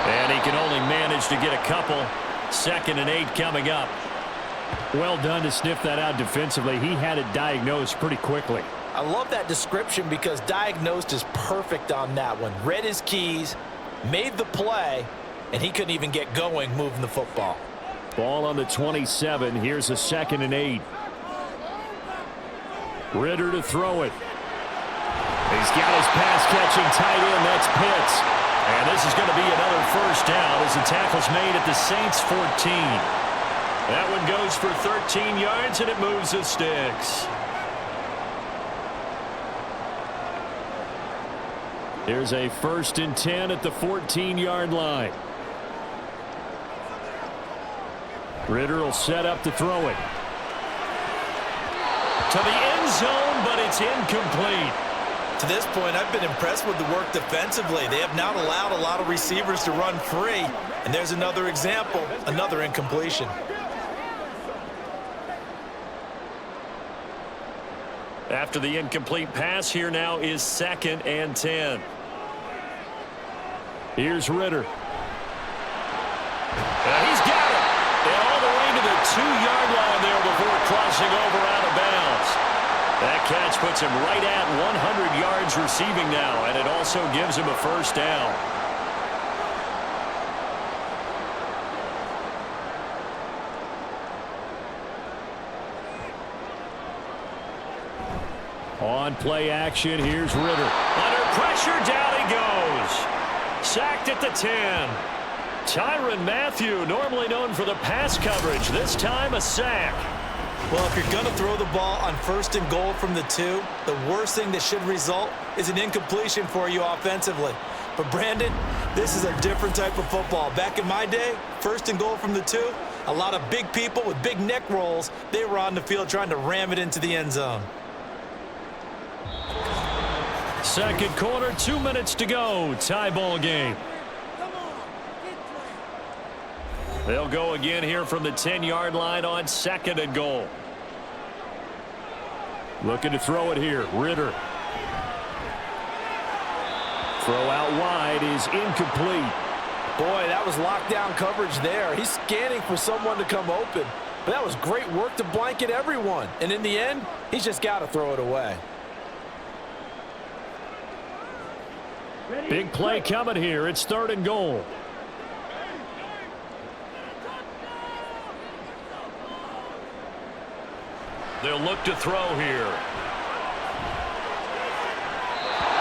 And he can only manage to get a couple. 2nd and 8 coming up. Well done to sniff that out defensively. He had it diagnosed pretty quickly. I love that description because diagnosed is perfect on that one. Read his keys, made the play, and he couldn't even get going moving the football. Ball on the 27. Here's a 2nd and 8. Ritter to throw it. He's got his pass-catching tight end. That's Pitts. And this is going to be another 1st down as the tackle's made at the Saints' 14. That one goes for 13 yards, and it moves the sticks. Here's a 1st and 10 at the 14-yard line. Ritter will set up to throw it. To the end zone, but it's incomplete. To this point, I've been impressed with the work defensively. They have not allowed a lot of receivers to run free. And there's another example, another incompletion. After the incomplete pass, here now is 2nd and 10. Here's Ritter. He's got it. And all the way to the 2-yard line there before crossing over out of bounds. That catch puts him right at 100 yards receiving now, and it also gives him a 1st down. On play action, here's Ritter. Under pressure, down he goes. Sacked at the 10. Tyrann Mathieu, normally known for the pass coverage, this time a sack. Well, if you're going to throw the ball on 1st and goal from the 2, the worst thing that should result is an incompletion for you offensively. But, Brandon, this is a different type of football. Back in my day, 1st and goal from the 2, a lot of big people with big neck rolls, they were on the field trying to ram it into the end zone. 2nd quarter, 2 minutes to go. Tie ball game. They'll go again here from the 10-yard line on 2nd and goal. Looking to throw it here. Ritter. Throw out wide is incomplete. Boy, that was lockdown coverage there. He's scanning for someone to come open. But that was great work to blanket everyone. And in the end, he's just got to throw it away. Big play coming here. It's 3rd and goal. They'll look to throw here.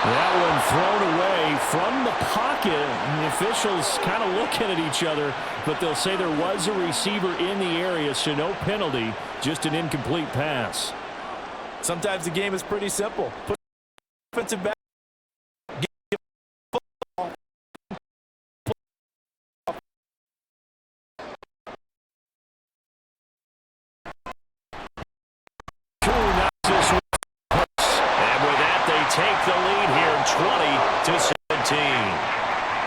That one thrown away from the pocket. And the officials kind of looking at each other, but they'll say there was a receiver in the area, so no penalty, just an incomplete pass. Sometimes the game is pretty simple. Put offensive back. Take the lead here, 20-17.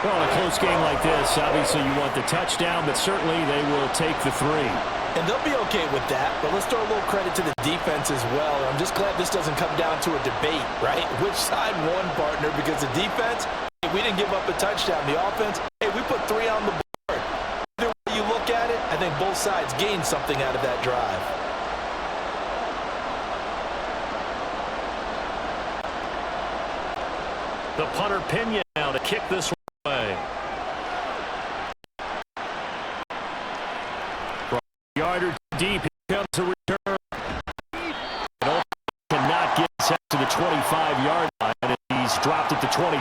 Well, in a close game like this, obviously you want the touchdown, but certainly they will take the 3. And they'll be okay with that, but let's throw a little credit to the defense as well. I'm just glad this doesn't come down to a debate, right? Which side won, partner? Because the defense, hey, we didn't give up a touchdown. The offense, hey, we put 3 on the board. Either way you look at it, I think both sides gained something out of that drive. The punter Pena now to kick this away. 25-yard line, and he's dropped at the 23.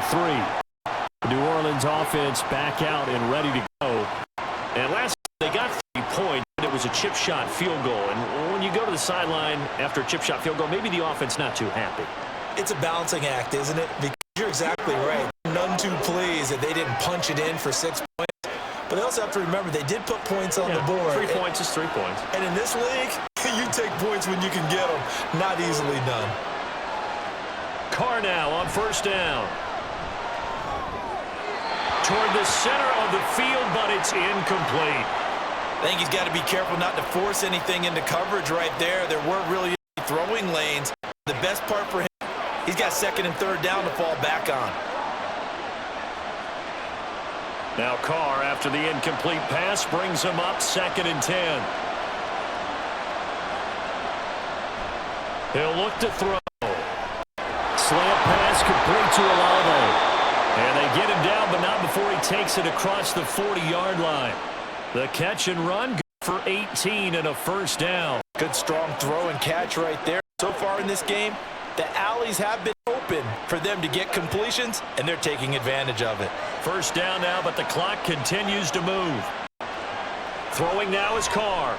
The New Orleans offense back out and ready to go. And last they got 3 points, but it was a chip shot field goal. And when you go to the sideline after a chip shot field goal, maybe the offense not too happy. It's a balancing act, isn't it? Because you're exactly right. None too pleased that they didn't punch it in for 6 points. But they also have to remember they did put points on the board. 3 points is 3 points. And in this league, you take points when you can get them. Not easily done. Carr now on first down. Toward the center of the field, but it's incomplete. I think he's got to be careful not to force anything into coverage right there. There weren't really any throwing lanes. The best part for him, he's got second and third down to fall back on. Now Carr, after the incomplete pass, brings him up 2nd and 10. He'll look to throw. Slant pass complete to Olave. And they get him down, but not before he takes it across the 40-yard line. The catch and run, good for 18 and a first down. Good strong throw and catch right there. So far in this game, the alleys have been open for them to get completions, and they're taking advantage of it. First down now, but the clock continues to move. Throwing now is Carr.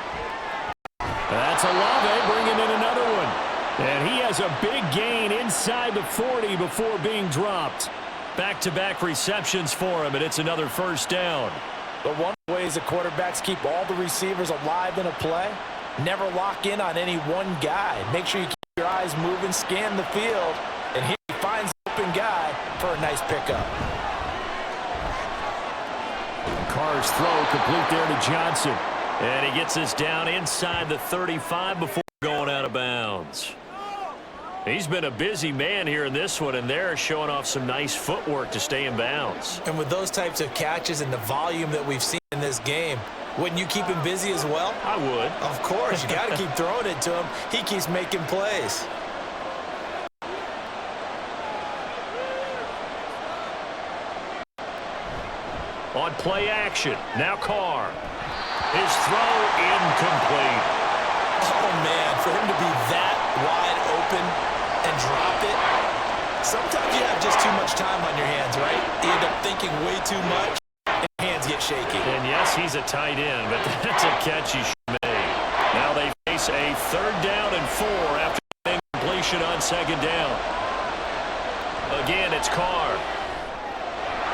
That's Olave bringing in another one. And he has a big gain inside the 40 before being dropped. Back-to-back receptions for him, and it's another first down. But one of the ways the quarterbacks keep all the receivers alive in a play, never lock in on any one guy. Make sure you keep your eyes moving, scan the field, and here he finds the open guy for a nice pickup. Carr's throw complete there to Johnson. And he gets this down inside the 35 before going out of bounds. He's been a busy man here in this one, and they're showing off some nice footwork to stay in bounds. And with those types of catches and the volume that we've seen in this game, wouldn't you keep him busy as well? I would. Of course. You got to keep throwing it to him. He keeps making plays. On play action, now Carr. His throw incomplete. Oh, man, for him to be that wide open and drop it. Sometimes you have just too much time on your hands, right? You end up thinking way too much, and your hands get shaky. And yes, he's a tight end, but that's a catch he should have made. Now they face a 3rd down and 4 after the incompletion on 2nd down. Again, it's Carr.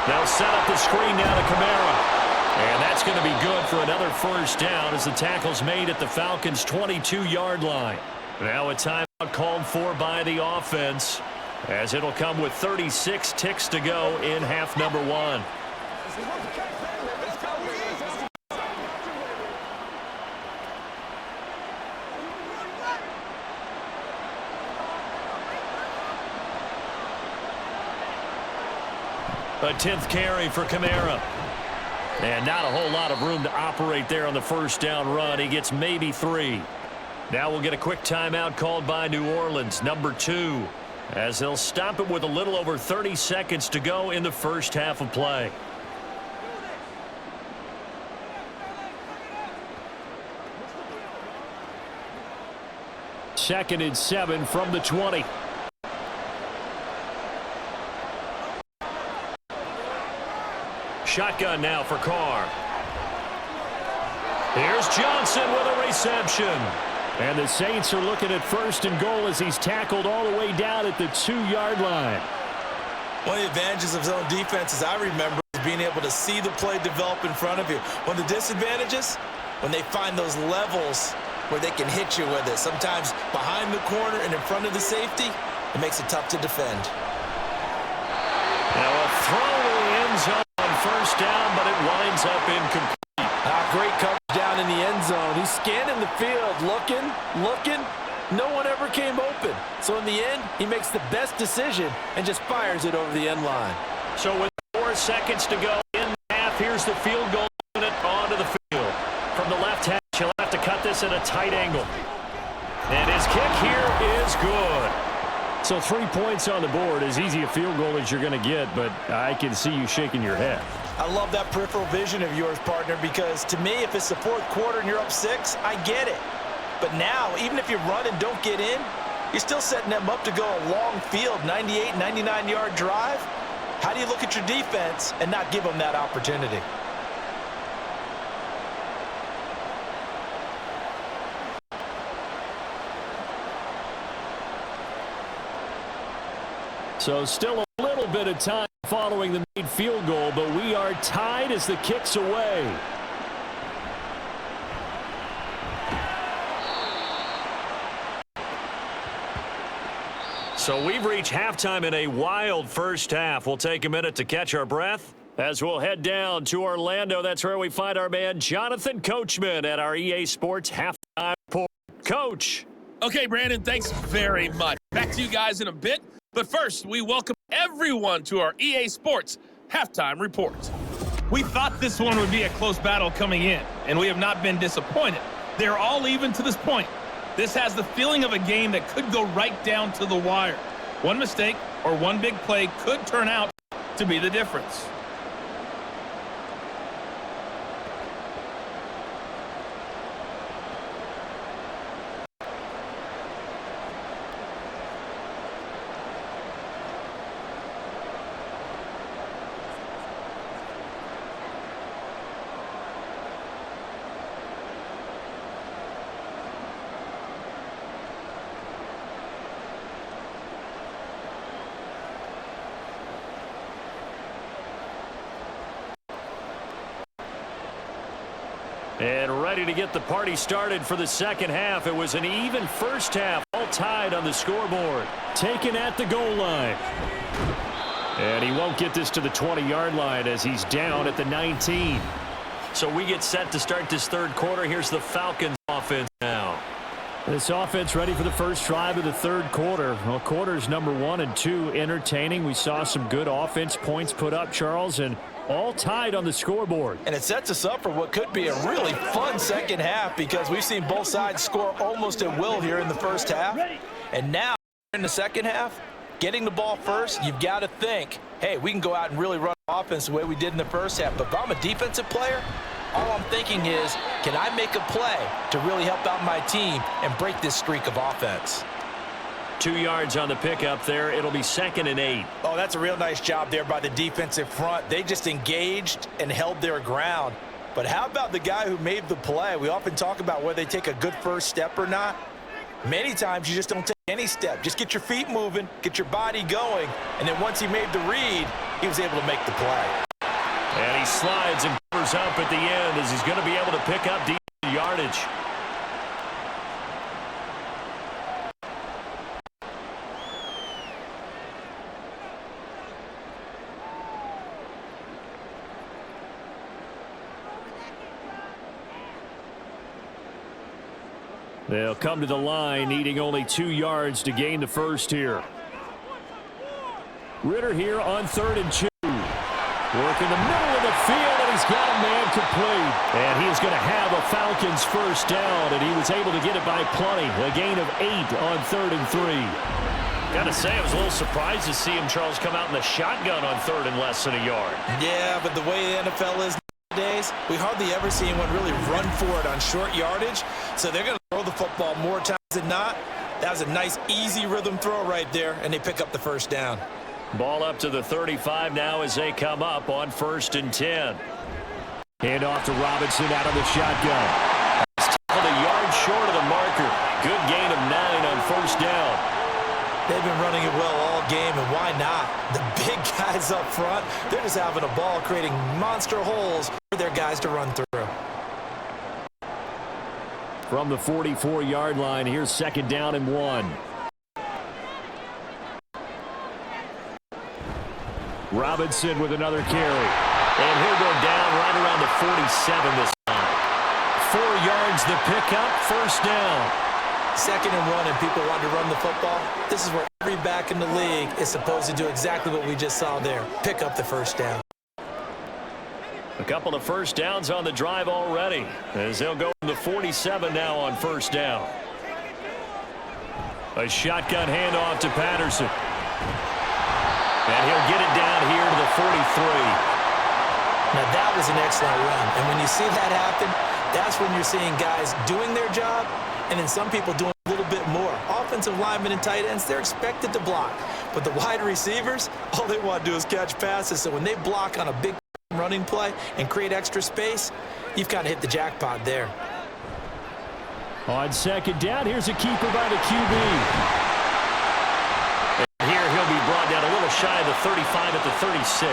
They'll set up the screen now to Kamara. And that's going to be good for another first down as the tackle's made at the Falcons' 22-yard line. Now a timeout called for by the offense, as it'll come with 36 ticks to go in half number 1. A 10th carry for Kamara. And not a whole lot of room to operate there on the first down run. He gets maybe 3. Now we'll get a quick timeout called by New Orleans, number 2, as they'll stop it with a little over 30 seconds to go in the first half of play. Second and 7 from the 20. Shotgun now for Carr. Here's Johnson with a reception. And the Saints are looking at 1st and goal as he's tackled all the way down at the 2-yard line. One of the advantages of zone defense, as I remember, is being able to see the play develop in front of you. One of the disadvantages, when they find those levels where they can hit you with it. Sometimes behind the corner and in front of the safety, it makes it tough to defend. Now a throw to the end zone on first down, but it winds up incomplete. Great coverage down in the end zone. He's scanning the field, looking. No one ever came open. So in the end, he makes the best decision and just fires it over the end line. So with 4 seconds to go in the half, here's the field goal unit onto the field. From the left hash, he'll have to cut this at a tight angle. And his kick here is good. So 3 points on the board, as easy a field goal as you're going to get, but I can see you shaking your head. I love that peripheral vision of yours, partner, because to me, if it's the 4th quarter and you're up 6, I get it. But now, even if you run and don't get in, You're still setting them up to go a long field, 98, 99-yard drive. How do you look at your defense and not give them that opportunity? So still a little bit of time following the made field goal, but we are tied as the kick's away. So we've reached halftime in a wild first half. We'll take a minute to catch our breath as we'll head down to Orlando. That's where we find our man Jonathan Coachman at our EA Sports Halftime Report. Coach. Okay, Brandon, thanks very much. Back to you guys in a bit. But first, we welcome everyone to our EA Sports Halftime Report. We thought this one would be a close battle coming in, and we have not been disappointed. They're all even to this point. This has the feeling of a game that could go right down to the wire. One mistake or one big play could turn out to be the difference. And ready to get the party started for the second half. It was an even first half, all tied on the scoreboard. Taken at the goal line. And he won't get this to the 20-yard line as he's down at the 19. So we get set to start this third quarter. Here's the Falcons offense now. This offense ready for the first drive of the third quarter. Well, quarters number 1 and 2 entertaining. We saw some good offense points put up, Charles, and all tied on the scoreboard. And it sets us up for what could be a really fun second half because we've seen both sides score almost at will here in the first half. And now in the second half, getting the ball first, you've got to think, hey, we can go out and really run offense the way we did in the first half. But if I'm a defensive player, all I'm thinking is, can I make a play to really help out my team and break this streak of offense? 2 yards on the pickup there. It'll be 2nd and 8. Oh, that's a real nice job there by the defensive front. They just engaged and held their ground. But how about the guy who made the play? We often talk about whether they take a good first step or not. Many times you just don't take any step. Just get your feet moving, get your body going, and then once he made the read, he was able to make the play. And he slides and covers up at the end as he's going to be able to pick up decent yardage. They'll come to the line, needing only 2 yards to gain the first here. Ritter here on 3rd and 2. Work in the middle of the field, and he's got a man complete. And he is going to have a Falcons first down, and he was able to get it by plenty. A gain of 8 on 3rd and 3. Got to say, I was a little surprised to see him, Charles, come out in the shotgun on 3rd and less than a yard. Yeah, but the way the NFL is nowadays, we hardly ever see anyone really run for it on short yardage. So they're going to throw the football more times than not. That was a nice, easy rhythm throw right there, and they pick up the first down. Ball up to the 35 now as they come up on 1st and 10. Hand off to Robinson out of the shotgun. He's tackled a yard short of the marker. Good gain of 9 on 1st down. They've been running it well all game, and why not? The big guys up front, they're just having a ball creating monster holes for their guys to run through. From the 44-yard line, here's 2nd down and 1. Robinson with another carry. And he'll go down right around the 47 this time. 4 yards the pickup, first down. 2nd and 1, and people want to run the football. This is where every back in the league is supposed to do exactly what we just saw there. Pick up the first down. A couple of first downs on the drive already as they'll go from the 47 now on 1st down. A shotgun handoff to Patterson. And he'll get it down here to the 43. Now that was an excellent run. And when you see that happen, that's when you're seeing guys doing their job and then some people doing a little bit more. Often offensive linemen and tight ends, they're expected to block. But the wide receivers, all they want to do is catch passes. So when they block on a big running play and create extra space, you've kind of hit the jackpot there. On second down, here's a keeper by the QB. And here he'll be brought down a little shy of the 35 at the 36.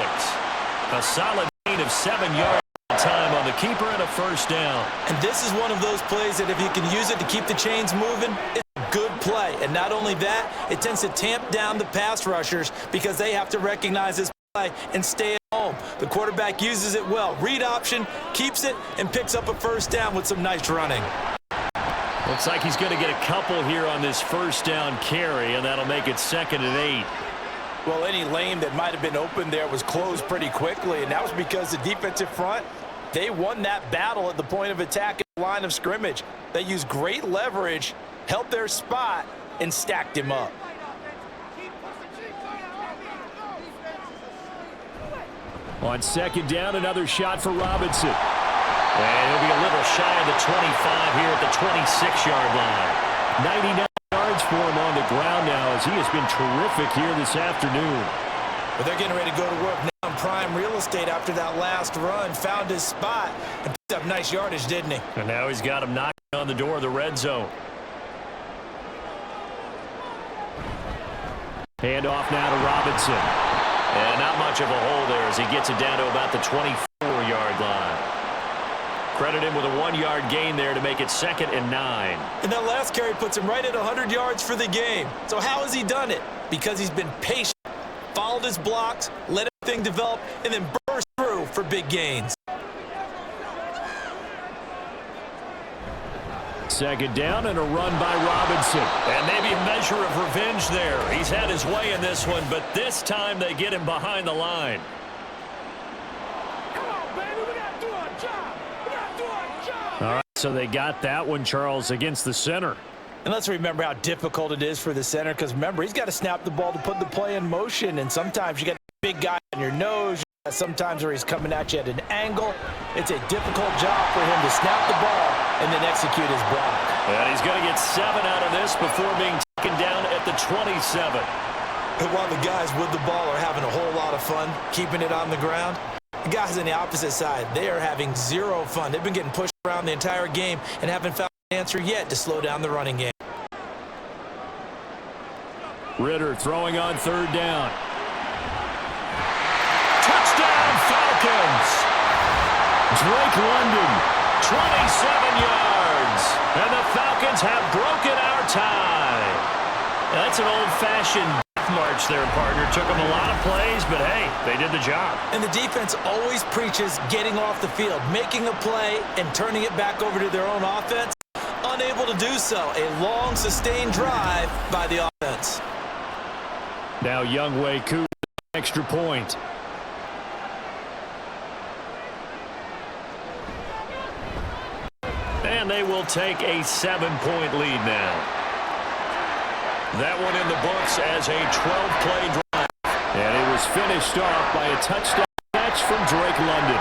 A solid gain of 7 yards time on the keeper and a first down. And this is one of those plays that if you can use it to keep the chains moving, it's a good play. And not only that, it tends to tamp down the pass rushers because they have to recognize this play and stay at home. The quarterback uses it well. Read option, keeps it, and picks up a first down with some nice running. Looks like he's going to get a couple here on this first down carry, and that'll make it 2nd and 8. Well, any lane that might have been open there was closed pretty quickly, and that was because the defensive front, they won that battle at the point of attack at the line of scrimmage. They used great leverage, held their spot, and stacked him up. On second down, another shot for Robinson. And he'll be a little shy of the 25 here at the 26-yard line. 99 yards for him on the ground now as he has been terrific here this afternoon. But they're getting ready to go to work now in prime real estate after that last run. Found his spot and picked up nice yardage, didn't he? And now he's got him knocking on the door of the red zone. Hand off now to Robinson. And not much of a hole there as he gets it down to about the 24-yard line. Credit him with a 1-yard gain there to make it 2nd and 9. And that last carry puts him right at 100 yards for the game. So how has he done it? Because he's been patient, followed his blocks, let everything develop, and then burst through for big gains. Second down and a run by Robinson. And maybe a measure of revenge there. He's had his way in this one, but this time they get him behind the line. All right, so they got that one, Charles, against the center. And let's remember how difficult it is for the center because, remember, he's got to snap the ball to put the play in motion, and sometimes you got a big guy on your nose. Sometimes where he's coming at you at an angle. It's a difficult job for him to snap the ball and then execute his block. And he's going to get 7 out of this before being taken down at the 27. And while the guys with the ball are having a whole lot of fun keeping it on the ground, the guys on the opposite side, they are having zero fun. They've been getting pushed around the entire game and haven't found an answer yet to slow down the running game. Ritter throwing on third down. Touchdown, Falcons! Drake London. 27 yards. And the Falcons have broken our tie. That's an old-fashioned march there, partner. Took them a lot of plays, but hey, they did the job. And the defense always preaches getting off the field, making a play, and turning it back over to their own offense. Unable to do so. A long, sustained drive by the offense. Now Younghoe Koo, extra point. And they will take a 7-point lead now. That one in the books as a 12-play drive. And it was finished off by a touchdown catch from Drake London.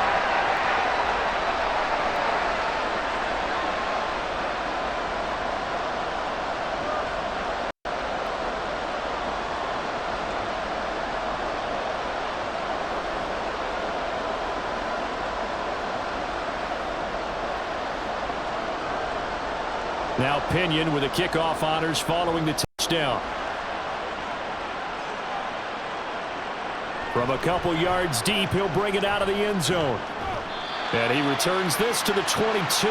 Now Pinion with the kickoff honors following the touchdown. From a couple yards deep, he'll bring it out of the end zone. And he returns this to the 22.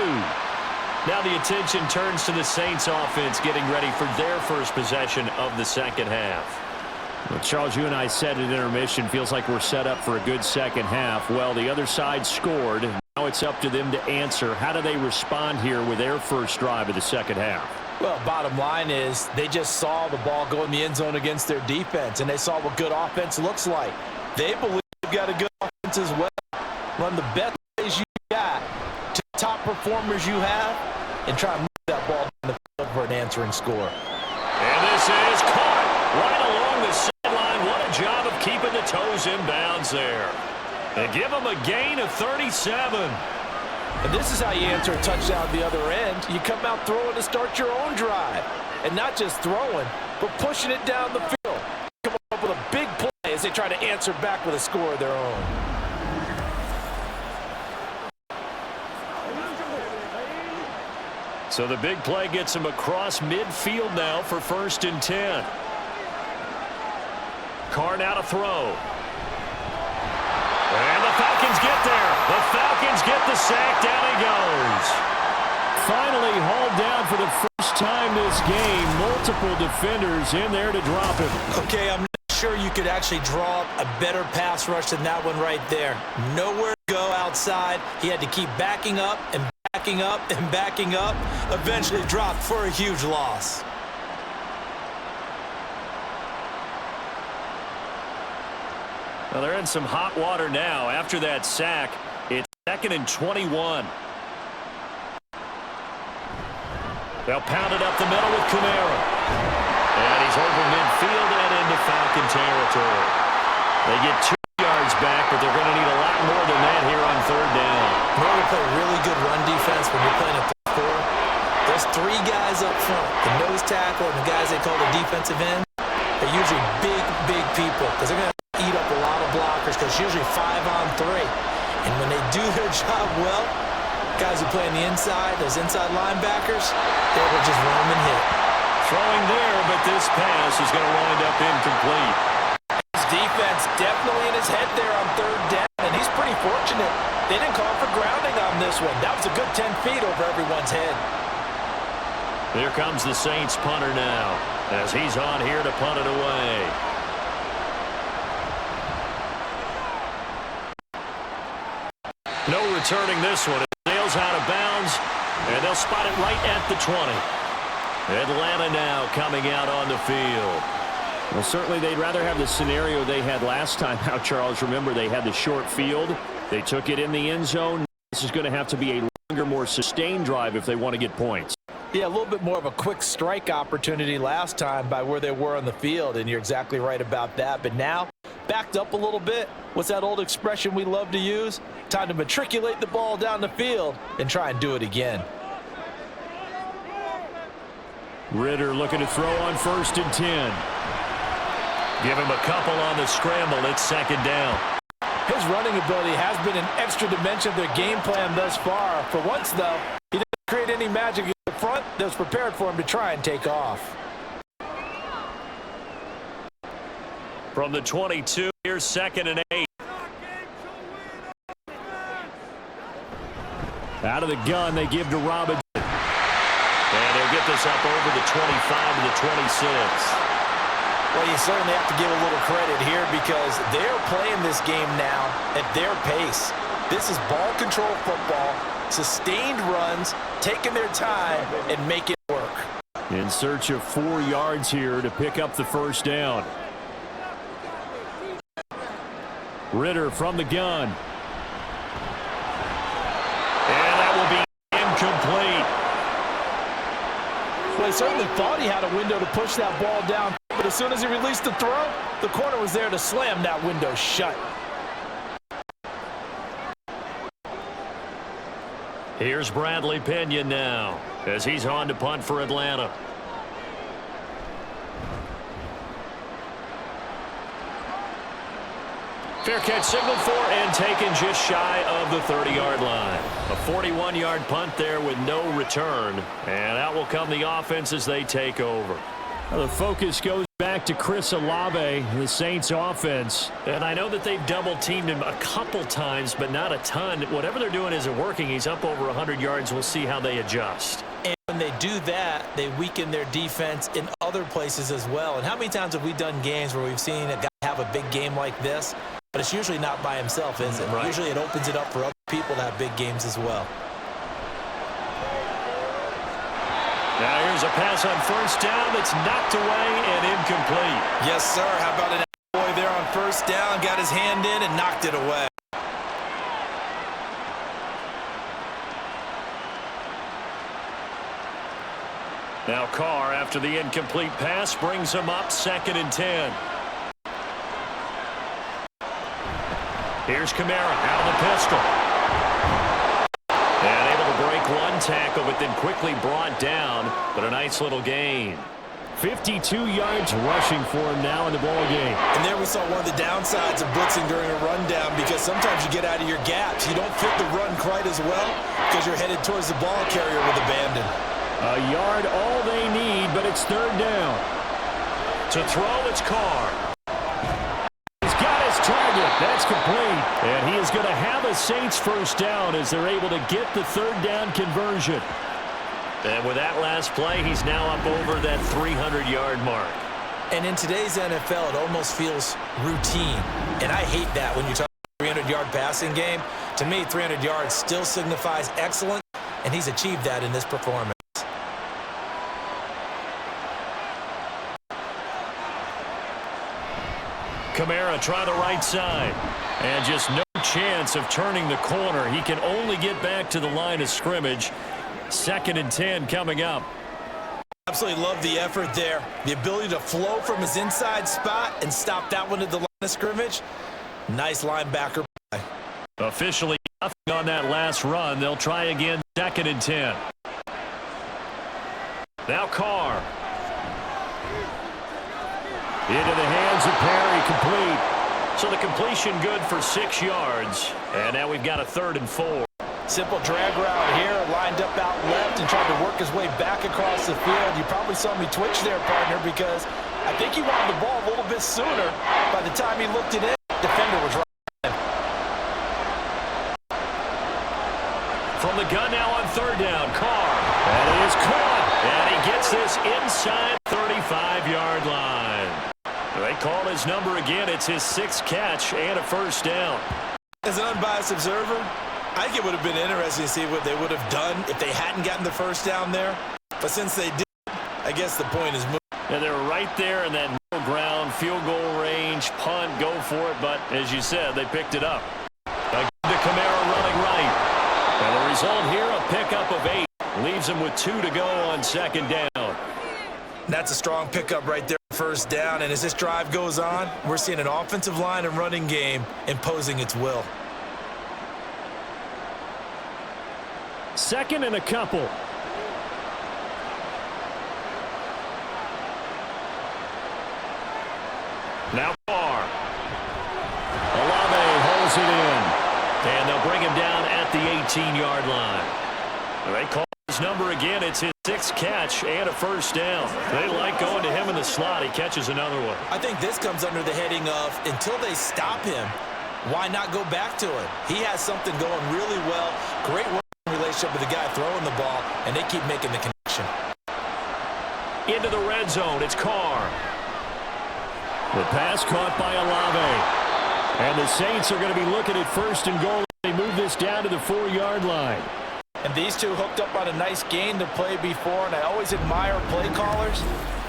Now the attention turns to the Saints offense getting ready for their first possession of the second half. Well, Charles, you and I said at intermission, feels like we're set up for a good second half. Well, the other side scored. Now it's up to them to answer. How do they respond here with their first drive of the second half? Well, bottom line is they just saw the ball go in the end zone against their defense, and they saw what good offense looks like. They believe they've got a good offense as well. Run the best plays you got to the top performers you have and try and move that ball down the field for an answering score. And this is caught right along the sideline. What a job of keeping the toes in bounds there. They give them a gain of 37. And this is how you answer a touchdown at the other end. You come out throwing to start your own drive. and not just throwing, but pushing it down the field. Come up with a big play as they try to answer back with a score of their own. So the big play gets him across midfield now for 1st and 10. Carr now to throw. And the Falcons get there. The Falcons get the sack. Down he goes. Finally hauled down for the first time this game. Multiple defenders in there to drop him. Okay, I'm not sure you could actually draw up a better pass rush than that one right there. Nowhere to go outside. He had to keep backing up and backing up and backing up. Eventually dropped for a huge loss. Well, they're in some hot water now. After that sack, it's 2nd and 21. They'll pound it up the middle with Kamara. And he's over midfield and into Falcon territory. They get 2 yards back, but they're going to need a lot more than that here on 3rd down. In order to play really good run defense when you're playing at the 4, there's 3 guys up front. The nose tackle and the guys they call the defensive end. They're usually big people because they're going to eat up a lot of blockers because it's usually 5-on-3. And when they do their job well, guys who play on the inside, those inside linebackers, they will just roam and hit. Throwing there, but this pass is going to wind up incomplete. His defense definitely in his head there on 3rd down, and he's pretty fortunate. They didn't call for grounding on this one. That was a good 10 feet over everyone's head. Here comes the Saints punter now as he's on here to punt it away. No returning this one. It sails out of bounds, and they'll spot it right at the 20. Atlanta now coming out on the field. Well, certainly they'd rather have the scenario they had last time out, Charles. Remember, they had the short field. They took it in the end zone. This is going to have to be a longer, more sustained drive if they want to get points. Yeah, a little bit more of a quick strike opportunity last time by where they were on the field, and you're exactly right about that. But now, backed up a little bit. What's that old expression we love to use? Time to matriculate the ball down the field and try and do it again. Ritter looking to throw on 1st and 10. Give him a couple on the scramble. It's 2nd down. His running ability has been an extra dimension of their game plan thus far. For once, though, he didn't create any magic in the front that was prepared for him to try and take off. From the 22, here's 2nd and 8. Out of the gun, they give to Robinson. And they'll get this up over the 25 to the 26. Well, you certainly have to give a little credit here because they're playing this game now at their pace. This is ball control football, sustained runs, taking their time, and making it work. In search of 4 yards here to pick up the 1st down. Ritter from the gun. And that will be incomplete. Well, he certainly thought he had a window to push that ball down, but as soon as he released the throw, the corner was there to slam that window shut. Here's Bradley Pinion now as he's on to punt for Atlanta. Fair catch signaled for and taken just shy of the 30-yard line. A 41-yard punt there with no return. And out will come the offense as they take over. Well, the focus goes back to Chris Olave, the Saints offense. And I know that they've double-teamed him a couple times, but not a ton. Whatever they're doing isn't working. He's up over 100 yards. We'll see how they adjust. And when they do that, they weaken their defense in other places as well. And how many times have we done games where we've seen a guy have a big game like this? But it's usually not by himself, is it? Right. Usually it opens it up for other people to have big games as well. Now here's a pass on 1st down that's knocked away and incomplete. Yes, sir. How about an boy there on 1st down? Got his hand in and knocked it away. Now Carr, after the incomplete pass, brings him up 2nd and 10. Here's Kamara out of the pistol. And able to break one tackle, but then quickly brought down. But a nice little gain. 52 yards rushing for him now in the ball game. And there we saw one of the downsides of blitzing during a rundown, because sometimes you get out of your gaps. You don't fit the run quite as well because you're headed towards the ball carrier with abandon. A yard all they need, but it's third down. To throw, it's Carr. He's got his target. That's complete. And he is going to have a Saints first down as they're able to get the third down conversion. And with that last play, he's now up over that 300-yard mark. And in today's NFL, it almost feels routine. And I hate that when you talk about 300-yard passing game. To me, 300 yards still signifies excellence, and he's achieved that in this performance. Kamara try the right side. And just no chance of turning the corner. He can only get back to the line of scrimmage. 2nd and 10 coming up. Absolutely love the effort there. The ability to flow from his inside spot and stop that one at the line of scrimmage. Nice linebacker play. Officially nothing on that last run. They'll try again, 2nd and 10. Now Carr. Into the hands of Perry, complete. So the completion good for 6 yards. And now we've got a 3rd and 4. Simple drag route here, lined up out left and tried to work his way back across the field. You probably saw me twitch there, partner, because I think he wanted the ball a little bit sooner. By the time he looked it in, the defender was right. From the gun now on 3rd down, Carr. That is caught. And he gets this inside 35-yard line. They call his number again. It's his 6th catch and a first down. As an unbiased observer, I think it would have been interesting to see what they would have done if they hadn't gotten the first down there. But since they did, I guess the point is moved. And they're right there in that middle ground, field goal range, punt, go for it. But as you said, they picked it up. Again to Kamara running right. And the result here, a pickup of 8. Leaves him with 2 to go on 2nd down. That's a strong pickup right there, first down. And as this drive goes on, we're seeing an offensive line and running game imposing its will. 2nd and a couple. Now Carr. Olave holds it in. And they'll bring him down at the 18-yard line. They call his number again. It's his 6th catch and a first down. They like going to him in the slot. He catches another one. I think this comes under the heading of, until they stop him, why not go back to it? He has something going really well. Great work relationship with the guy throwing the ball, and they keep making the connection. Into the red zone, it's Carr. The pass caught by Olave. And the Saints are going to be looking at 1st and goal. They move this down to the 4-yard line. And these two hooked up on a nice gain to play before, and I always admire play callers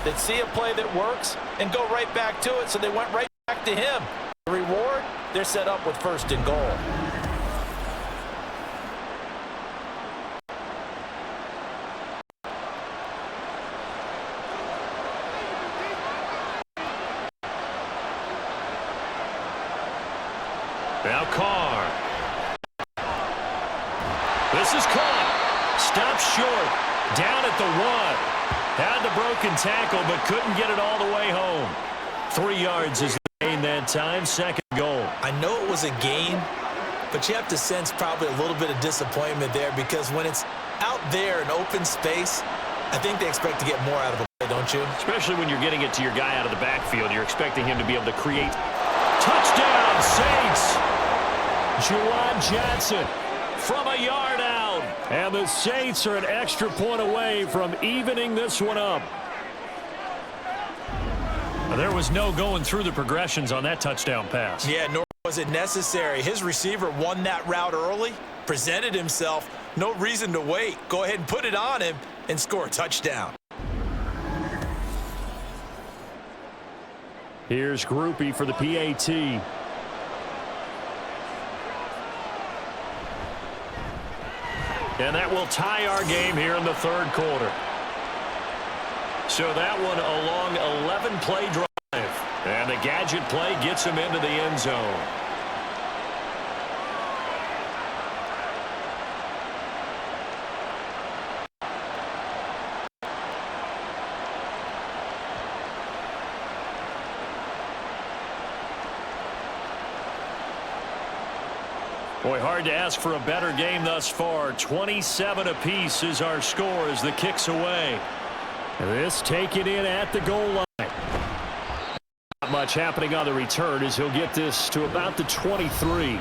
that see a play that works and go right back to it, so they went right back to him. The reward, they're set up with 1st and goal. Now Carr. This is caught. Stopped short. Down at the 1. Had the broken tackle, but couldn't get it all the way home. 3 yards is the gain that time. 2nd goal. I know it was a gain, but you have to sense probably a little bit of disappointment there, because when it's out there in open space, I think they expect to get more out of the play, don't you? Especially when you're getting it to your guy out of the backfield. You're expecting him to be able to create. Touchdown, Saints! Juwan Johnson From a yard out. And the Saints are an extra point away from evening this one up. There was no going through the progressions on that touchdown pass. Yeah, nor was it necessary. His receiver won that route early, presented himself. No reason to wait. Go ahead and put it on him and score a touchdown. Here's Groupie for the PAT. And that will tie our game here in the 3rd quarter. So that one a long 11-play drive. And the gadget play gets him into the end zone. Boy, hard to ask for a better game thus far. 27 apiece is our score as the kick's away. This taken in at the goal line. Not much happening on the return as he'll get this to about the 23.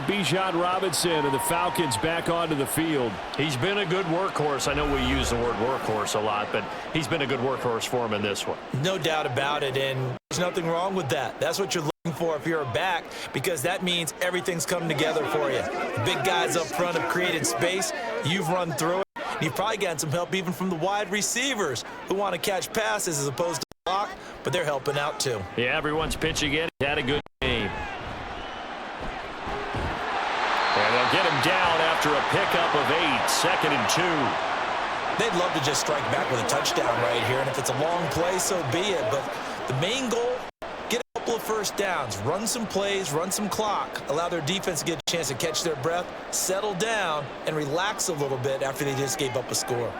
Bijan Robinson and the Falcons back onto the field. He's been a good workhorse. I know we use the word workhorse a lot, but he's been a good workhorse for him in this one. No doubt about it, and there's nothing wrong with that. That's what you're looking for if you're a back, because that means everything's coming together for you. The big guys up front have created space. You've run through it. You've probably gotten some help even from the wide receivers who want to catch passes as opposed to block, but they're helping out too. Yeah, everyone's pitching in. He had a good game. And they'll get him down after a pickup of 8, 2nd and 2. They'd love to just strike back with a touchdown right here, and if it's a long play, so be it. But the main goal, get a couple of first downs, run some plays, run some clock, allow their defense to get a chance to catch their breath, settle down, and relax a little bit after they just gave up a score.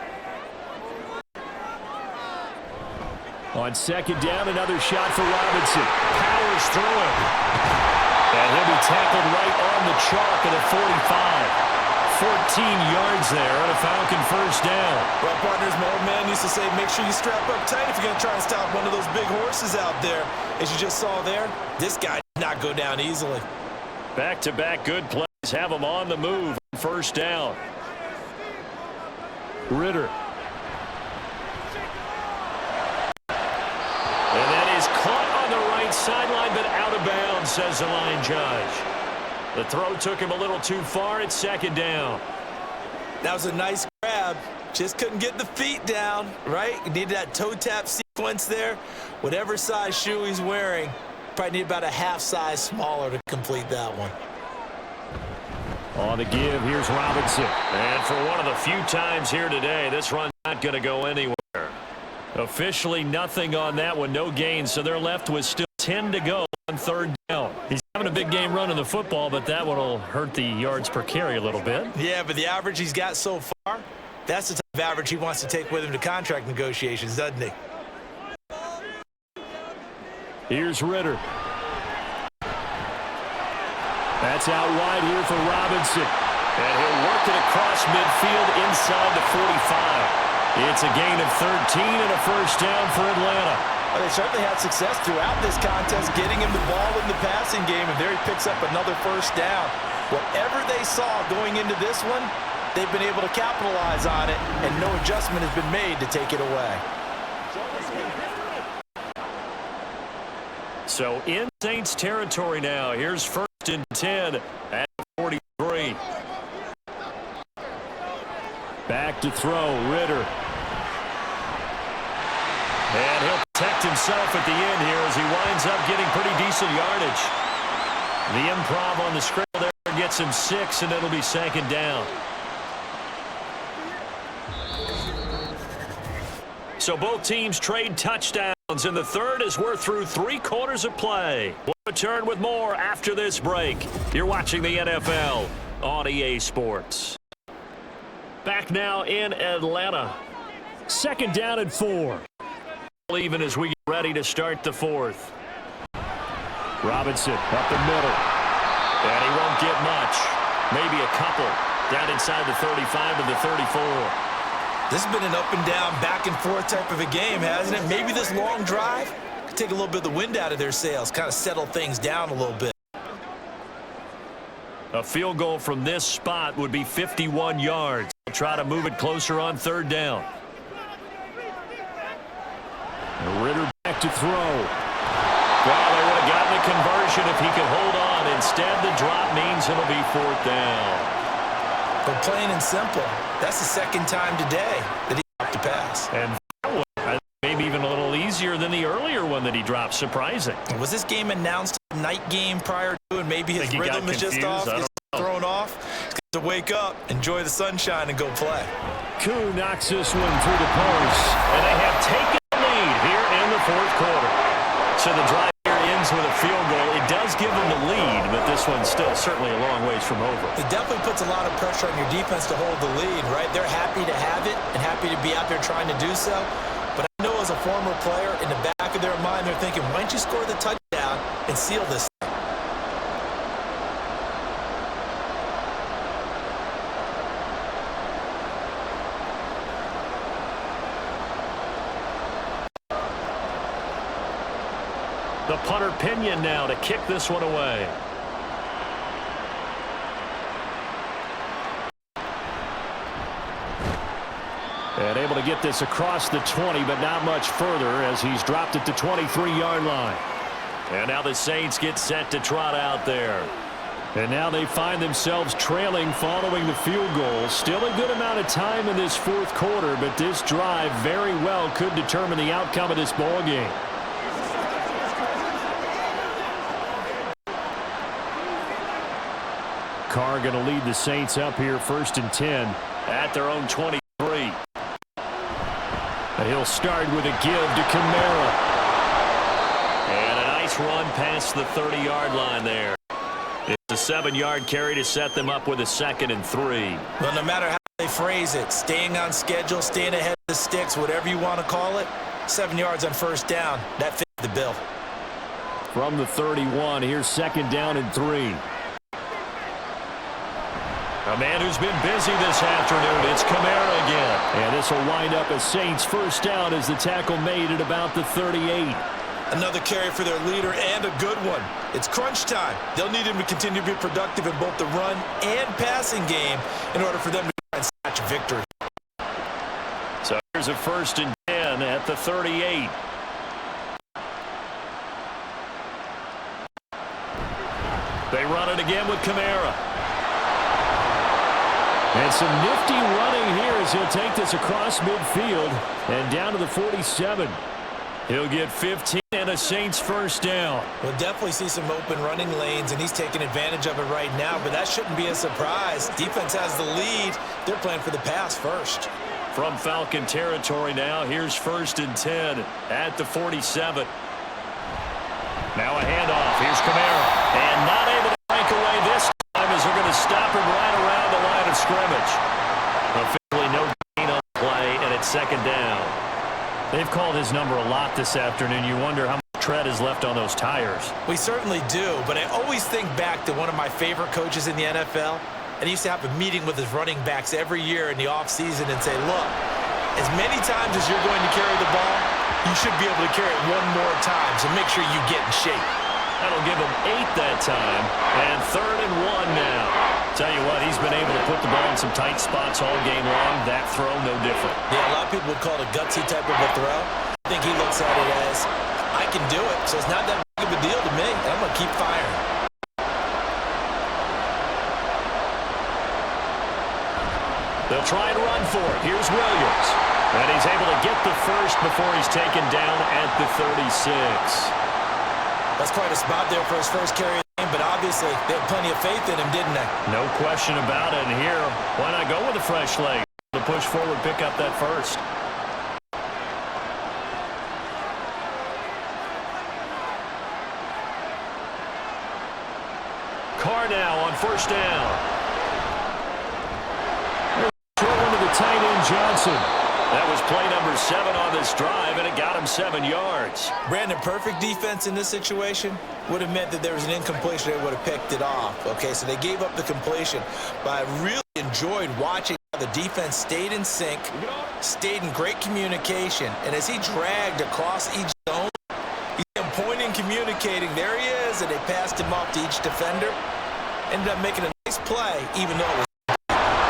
On 2nd down, another shot for Robinson. Powers through it. And he'll be tackled right on the chalk at the 45. 14 yards there and a Falcon first down. Well, partners, my old man used to say, make sure you strap up tight if you're going to try and stop one of those big horses out there. As you just saw there, this guy did not go down easily. Back-to-back good plays have him on the move. First down. Ritter. And that is caught on the right sideline, but out of bounds, says the line judge. The throw took him a little too far. It's 2nd down. That was a nice grab. Just couldn't get the feet down, right? You needed that toe tap sequence there. Whatever size shoe he's wearing, probably need about a half size smaller to complete that one. On the give, here's Robinson. And for one of the few times here today, this run's not going to go anywhere. Officially nothing on that one, no gain, so they're left with still 10 to go on 3rd down. He's having a big game running the football, but that one will hurt the yards per carry a little bit. Yeah, but the average he's got so far, that's the type of average he wants to take with him to contract negotiations, doesn't he? Here's Ritter. That's out wide here for Robinson. And he'll work it across midfield inside the 45. It's a gain of 13 and a first down for Atlanta. Well, they certainly had success throughout this contest getting him the ball in the passing game, and there he picks up another first down. Whatever they saw going into this one, they've been able to capitalize on it, and no adjustment has been made to take it away. So in Saints territory now. Here's 1st and 10 at 43. Back to throw, Ritter. And he'll protect himself at the end here as he winds up getting pretty decent yardage. The improv on the scramble there gets him 6, and it'll be 2nd down. So both teams trade touchdowns in the 3rd as we're through 3 quarters of play. We'll return with more after this break. You're watching the NFL on EA Sports. Back now in Atlanta. 2nd down and 4. Even as we get ready to start the 4th. Robinson up the middle. And he won't get much. Maybe a couple. Down inside the 35 to the 34. This has been an up and down, back and forth type of a game, hasn't it? Maybe this long drive could take a little bit of the wind out of their sails, kind of settle things down a little bit. A field goal from this spot would be 51 yards. They'll try to move it closer on 3rd down. Ritter back to throw. Well, they would have gotten the conversion if he could hold on. Instead, the drop means it'll be 4th down. But plain and simple, that's the 2nd time today that he dropped a pass. And maybe even a little easier than the earlier one that he dropped. Surprising. Was this game announced a night game prior to, and maybe his rhythm is just off, he's thrown off? He's got to wake up, enjoy the sunshine, and go play. Koo knocks this one through the post. And they have taken the lead here in the 4th quarter. So the drive here ends with a field goal. It does give them the lead, but this one's still certainly a long ways from over. It definitely puts a lot of pressure on your defense to hold the lead, right? They're happy to have it and happy to be out there trying to do so. But I know as a former player, in the back of their mind, they're thinking, why don't you score the touchdown and seal this? Hunter Pinion now to kick this one away. And able to get this across the 20, but not much further as he's dropped it to 23-yard line. And now the Saints get set to trot out there. And now they find themselves trailing following the field goal. Still a good amount of time in this fourth quarter, but this drive very well could determine the outcome of this ball game. Carr going to lead the Saints up here 1st and 10 at their own 23. He'll start with a give to Kamara. And a nice run past the 30-yard line there. It's a 7-yard carry to set them up with a 2nd and 3. Well, no matter how they phrase it, staying on schedule, staying ahead of the sticks, whatever you want to call it, 7 yards on 1st down, that fits the bill. From the 31, here's 2nd down and 3. A man who's been busy this afternoon, it's Kamara again. And this will wind up a Saints 1st down as the tackle made at about the 38. Another carry for their leader and a good one. It's crunch time. They'll need him to continue to be productive in both the run and passing game in order for them to try and snatch victory. So here's a 1st and 10 at the 38. They run it again with Kamara. And some nifty running here as he'll take this across midfield and down to the 47. He'll get 15 and a Saints 1st down. We'll definitely see some open running lanes, and he's taking advantage of it right now, but that shouldn't be a surprise. Defense has the lead. They're playing for the pass first. From Falcon territory now, here's 1st and 10 at the 47. Now a handoff. Here's Kamara. And not able to break away this time as they're going to stop him right around the line of scrimmage. Officially no gain on the play, and it's 2nd down. They've called his number a lot this afternoon. You wonder how much tread is left on those tires. We certainly do, but I always think back to one of my favorite coaches in the NFL, and he used to have a meeting with his running backs every year in the offseason and say, look, as many times as you're going to carry the ball, you should be able to carry it one more time, so make sure you get in shape. That'll give him 8 that time, and 3rd and 1 now. Tell you what, he's been able to put the ball in some tight spots all game long. That throw, no different. Yeah, a lot of people would call it a gutsy type of a throw. I think he looks at it as, I can do it, so it's not that big of a deal to me, and I'm going to keep firing. They'll try and run for it. Here's Williams. And he's able to get the first before he's taken down at the 36. That's quite a spot there for his first carry of the game, but obviously they had plenty of faith in him, didn't they? No question about it. And here, why not go with a fresh leg? To push forward, pick up that first. Carr now on 1st down. Throw into the tight end, Johnson. That was play number 7 on this drive, and it got him 7 yards. Brandon, perfect defense in this situation would have meant that there was an incompletion. They would have picked it off. Okay, so they gave up the completion, but I really enjoyed watching how the defense stayed in sync, stayed in great communication, and as he dragged across each zone, he's pointing, communicating. There he is, and they passed him off to each defender. Ended up making a nice play, even though it was.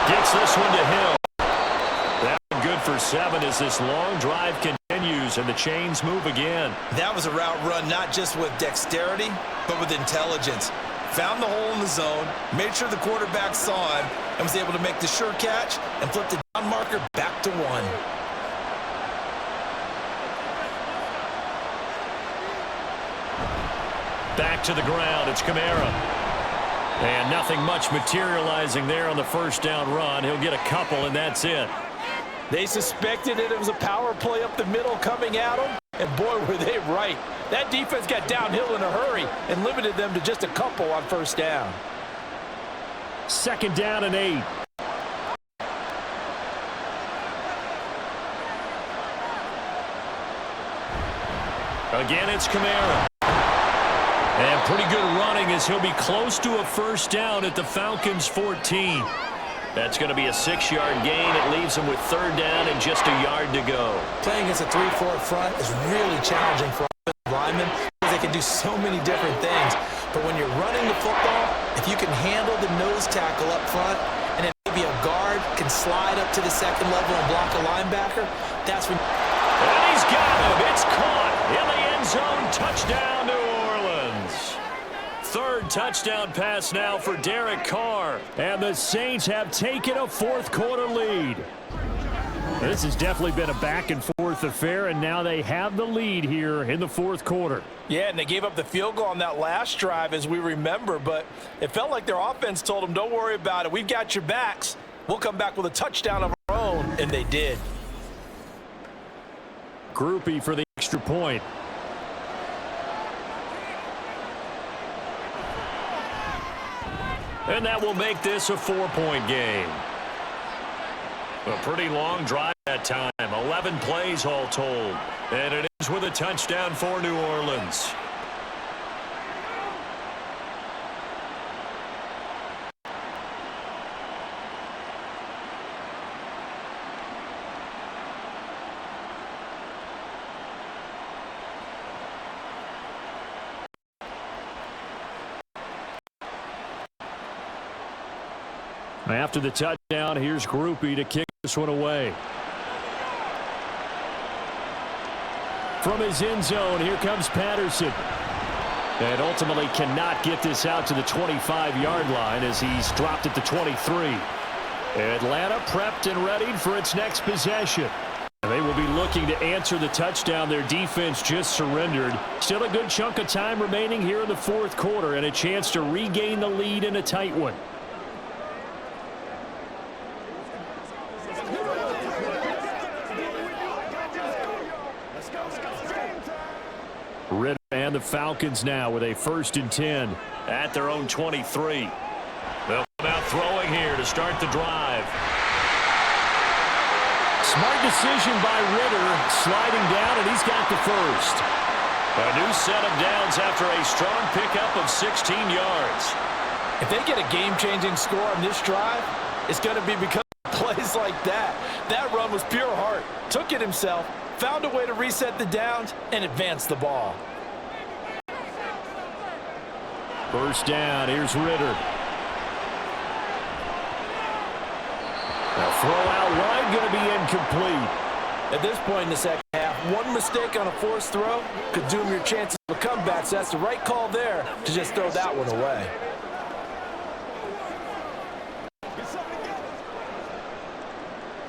Gets this one to Hill. Good for 7 as this long drive continues and the chains move again. That was a route run not just with dexterity, but with intelligence. Found the hole in the zone, made sure the quarterback saw him, and was able to make the sure catch and flip the down marker back to 1. Back to the ground, it's Kamara. And nothing much materializing there on the 1st down run. He'll get a couple, and that's it. They suspected it was a power play up the middle coming at them, and boy, were they right. That defense got downhill in a hurry and limited them to just a couple on 1st down. 2nd down and 8. Again, it's Kamara. And pretty good running as he'll be close to a 1st down at the Falcons' 14. That's going to be a 6-yard gain. It leaves them with 3rd down and just a yard to go. Playing against a 3-4 front is really challenging for offensive linemen because they They can do so many different things. But when you're running the football, if you can handle the nose tackle up front, and then maybe a guard can slide up to the second level and block a linebacker, that's when... And he's got him. It's caught in the end zone. Touchdown, New Orleans. Third touchdown pass now for Derek Carr. And the Saints have taken a fourth-quarter lead. This has definitely been a back-and-forth affair, and now they have the lead here in the fourth quarter. Yeah, and they gave up the field goal on that last drive, as we remember, but it felt like their offense told them, don't worry about it. We've got your backs. We'll come back with a touchdown of our own, and they did. Groupie for the extra point. And that will make this a 4-point game. A pretty long drive that time. 11 plays all told. And it ends with a touchdown for New Orleans. After the touchdown, here's Groupie to kick this one away. From his end zone, here comes Patterson. And ultimately cannot get this out to the 25-yard line as he's dropped at the 23. Atlanta prepped and readied for its next possession. They will be looking to answer the touchdown their defense just surrendered. Still a good chunk of time remaining here in the fourth quarter and a chance to regain the lead in a tight one. Ritter and the Falcons now with a 1st and 10 at their own 23. They'll come out throwing here to start the drive. Smart decision by Ritter, sliding down, and he's got the first. A new set of downs after a strong pickup of 16 yards. If they get a game-changing score on this drive, it's going to be because of plays like that. That run was pure heart. Took it himself, found a way to reset the downs, and advance the ball. First down, here's Ritter. A throw out wide, going to be incomplete. At this point in the second half, one mistake on a forced throw could doom your chances of a comeback, so that's the right call there to just throw that one away.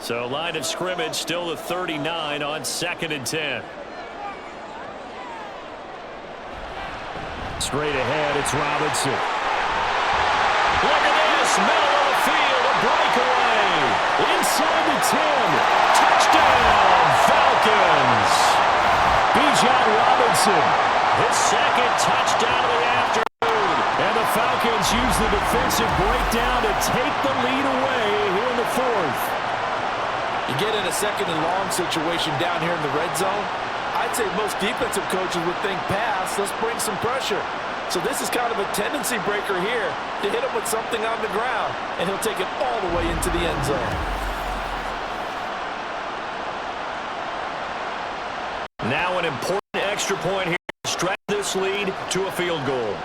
So line of scrimmage still the 39 on 2nd and 10. Straight ahead, it's Robinson. Look at this, middle of the field, a breakaway. Inside the 10. Touchdown, Falcons. Bijan Robinson. His second touchdown of the afternoon. And the Falcons use the defensive breakdown to take the lead away here in the fourth. You get in a 2nd and long situation down here in the red zone, I'd say most defensive coaches would think pass, let's bring some pressure. So this is kind of a tendency breaker here to hit him with something on the ground, and he'll take it all the way into the end zone. Now an important extra point here to stretch this lead to a field goal.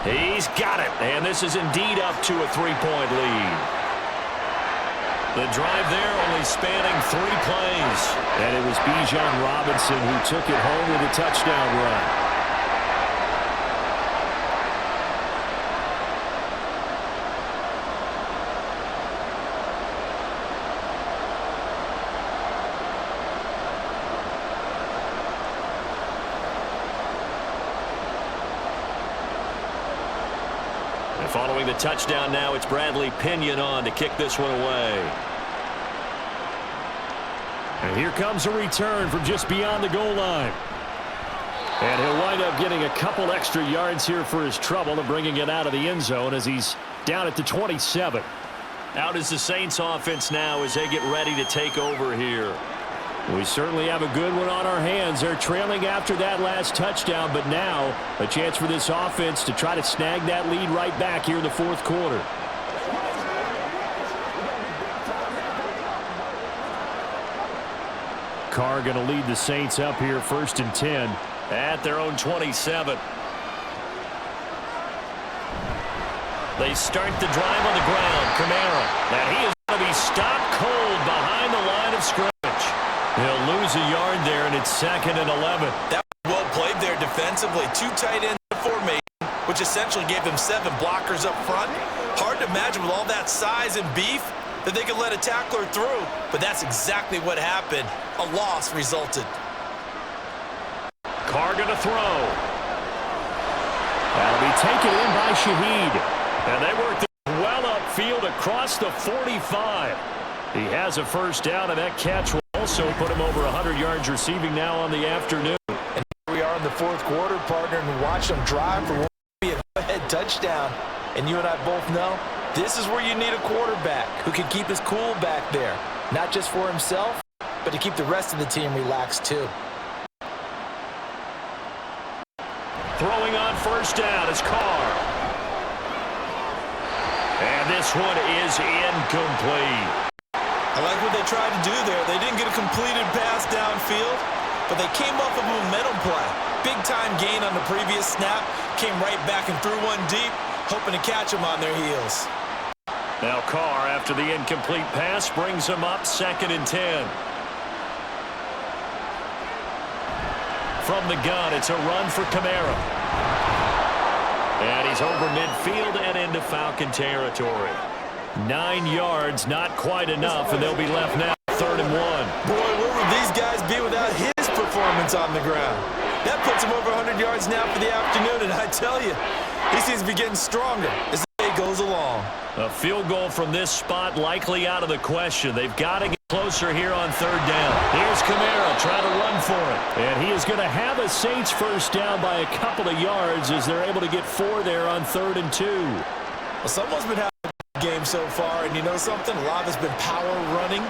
He's got it, and this is indeed up to a 3-point lead. The drive there only spanning 3 plays. And it was Bijan Robinson who took it home with a touchdown run. And following the touchdown now, it's Bradley Pinion on to kick this one away. And here comes a return from just beyond the goal line. And he'll wind up getting a couple extra yards here for his trouble and bringing it out of the end zone as he's down at the 27. Out is the Saints offense now as they get ready to take over here. We certainly have a good one on our hands. They're trailing after that last touchdown, but now a chance for this offense to try to snag that lead right back here in the fourth quarter. Carr going to lead the Saints up here 1st and 10. At their own 27. They start the drive on the ground. Kamara. And he is going to be stopped cold behind the line of scrimmage. He'll lose a yard there, and it's 2nd and 11. That was well played there defensively. 2 tight ends in formation, which essentially gave them 7 blockers up front. Hard to imagine with all that size and beef that they could let a tackler through, but that's exactly what happened. A loss resulted. Carr going to throw. That'll be taken in by Shaheed. And they worked well upfield across the 45. He has a first down, and that catch will also put him over 100 yards receiving now on the afternoon. And here we are in the 4th quarter, partner, and watch them drive for what will be a go-ahead touchdown. And you and I both know this is where you need a quarterback who can keep his cool back there, not just for himself, but to keep the rest of the team relaxed too. Throwing on first down is Carr. And this one is incomplete. I like what they tried to do there. They didn't get a completed pass downfield, but they came off of a momentum play. Big-time gain on the previous snap, came right back and threw one deep, hoping to catch them on their heels. Now Carr, after the incomplete pass, brings him up 2nd and 10. From the gun, it's a run for Kamara. And he's over midfield and into Falcon territory. 9 yards, not quite enough, and they'll be left now 3rd and 1. Boy, where would these guys be without his performance on the ground? That puts him over 100 yards now for the afternoon, and I tell you, he seems to be getting stronger as the day goes along. A field goal from this spot likely out of the question. They've got to get closer here on 3rd down. Here's Kamara trying to run for it. And he is going to have a Saints first down by a couple of yards as they're able to get 4 there on 3rd and 2. Well, someone's been having a good game so far, and you know something? A lot of it's been power running.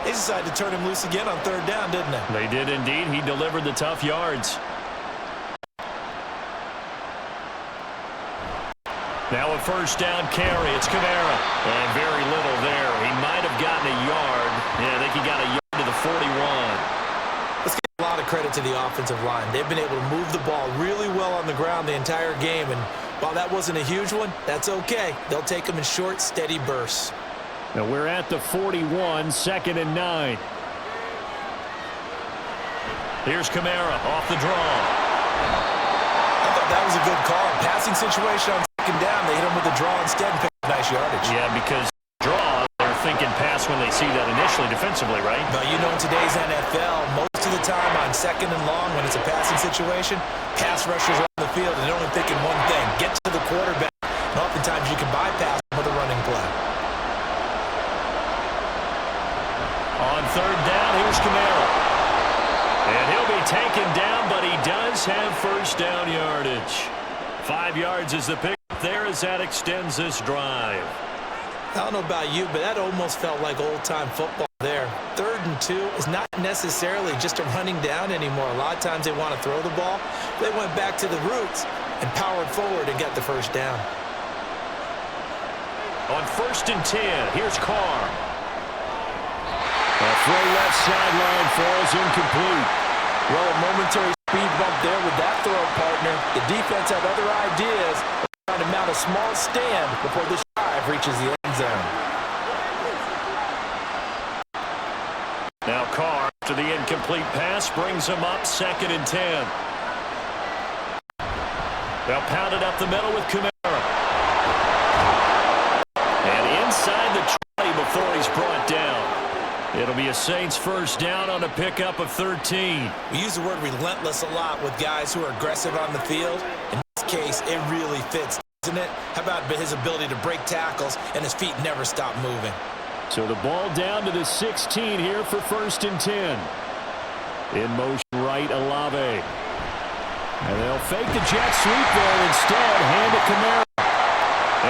They decided to turn him loose again on 3rd down, didn't they? They did indeed. He delivered the tough yards. Now a first down carry. It's Kamara. And very little there. He might have gotten a yard. Yeah, I think he got a yard to the 41. Let's give a lot of credit to the offensive line. They've been able to move the ball really well on the ground the entire game. And while that wasn't a huge one, that's okay. They'll take them in short, steady bursts. Now we're at the 41, 2nd and 9. Here's Kamara off the draw. I thought that was a good call. Passing situation on 2nd down. They hit him with a draw instead and picked up nice yardage. Yeah, because draw, they're thinking pass when they see that initially defensively, right? But you know, in today's NFL, most of the time on 2nd and long, when it's a passing situation, pass rushers are on the field and they're only thinking one thing: get to the quarterback. And oftentimes you can bypass them with a running play. On 3rd down, here's Kamara. And he'll be taken down, but he does have first down yardage. 5 yards is the pick there as that extends this drive. I don't know about you, but that almost felt like old-time football there. 3rd and 2 is not necessarily just a running down anymore. A lot of times they want to throw the ball. They went back to the roots and powered forward and got the first down. On 1st and 10, here's Carr. A throw left sideline falls incomplete. Well, a momentary speed bump there with that throw, partner. The defense had other ideas, trying to mount a small stand before this drive reaches the end zone. Now Carr, after the incomplete pass, brings him up 2nd and 10. They'll pound it up the middle with Kamara. And inside the 20 before he's brought down. It'll be a Saints first down on a pickup of 13. We use the word relentless a lot with guys who are aggressive on the field. In this case, it really fits, doesn't it? How about his ability to break tackles and his feet never stop moving? So the ball down to the 16 here for 1st and 10. In motion right, Olave. And they'll fake the jet sweep there instead. Hand it to Kamara.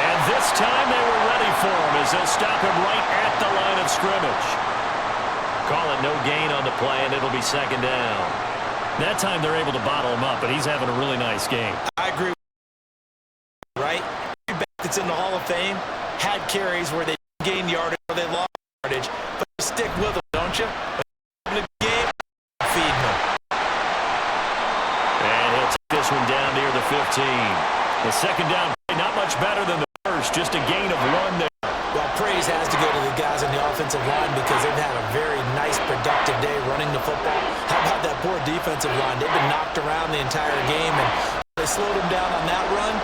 And this time they were ready for him as they'll stop him right at the line of scrimmage. Call it no gain on the play, and it'll be 2nd down. That time they're able to bottle him up, but he's having a really nice game. I agree. Right? Every back that's in the Hall of Fame had carries where they gained yardage or they lost yardage, but you stick with them, don't you? The second down play, not much better than the first, just a gain of 1 there. Well, praise has to go to the guys on the offensive line because they've had a very nice, productive day running the football. How about that poor defensive line? They've been knocked around the entire game, and they slowed them down on that run.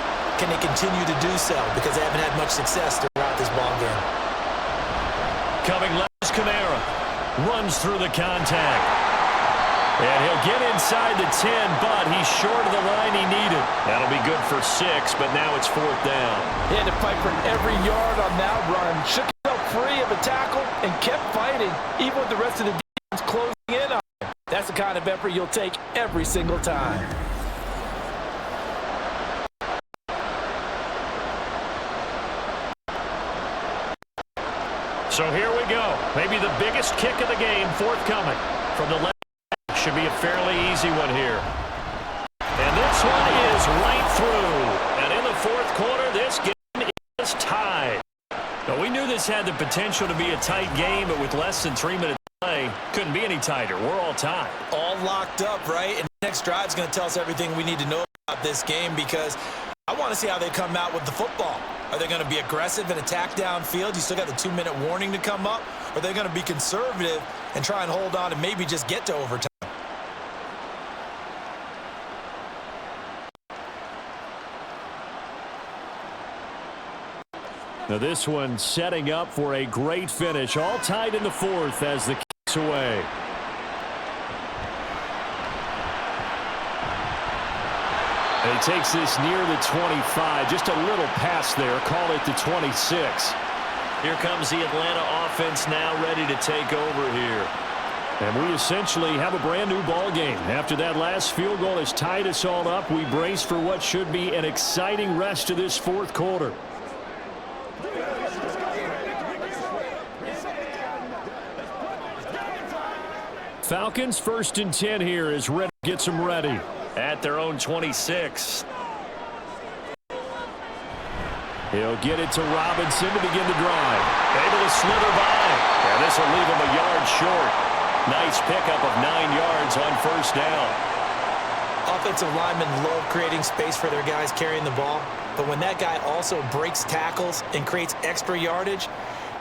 Can they continue to do so? Because they haven't had much success throughout this ball game. Coming left is Kamara. Runs through the contact. And he'll get inside the 10, but he's short of the line he needed. That'll be good for 6, but now it's 4th down. He had to fight for every yard on that run. Shook himself free of a tackle and kept fighting, even with the rest of the defense closing in on him. That's the kind of effort you'll take every single time. So here we go. Maybe the biggest kick of the game forthcoming from the left. Should be a fairly easy one here. And this one is right through. And in the 4th quarter, this game is tied. Now, we knew this had the potential to be a tight game, but with less than 3 minutes to play, couldn't be any tighter. We're all tied. All locked up, right? And the next drive is going to tell us everything we need to know about this game because I want to see how they come out with the football. Are they going to be aggressive and attack downfield? You still got the 2-minute warning to come up? Or are they going to be conservative and try and hold on and maybe just get to overtime? Now this one setting up for a great finish. All tied in the 4th as the kick's away. And he takes this near the 25. Just a little pass there. Call it the 26. Here comes the Atlanta offense now ready to take over here. And we essentially have a brand new ball game. After that last field goal has tied us all up, we brace for what should be an exciting rest to this 4th quarter. Falcons 1st and 10 here as Red gets them ready. At their own 26. He'll get it to Robinson to begin the drive. Able to slither by. And this will leave him a yard short. Nice pickup of 9 yards on 1st down. Offensive linemen love creating space for their guys carrying the ball. But when that guy also breaks tackles and creates extra yardage,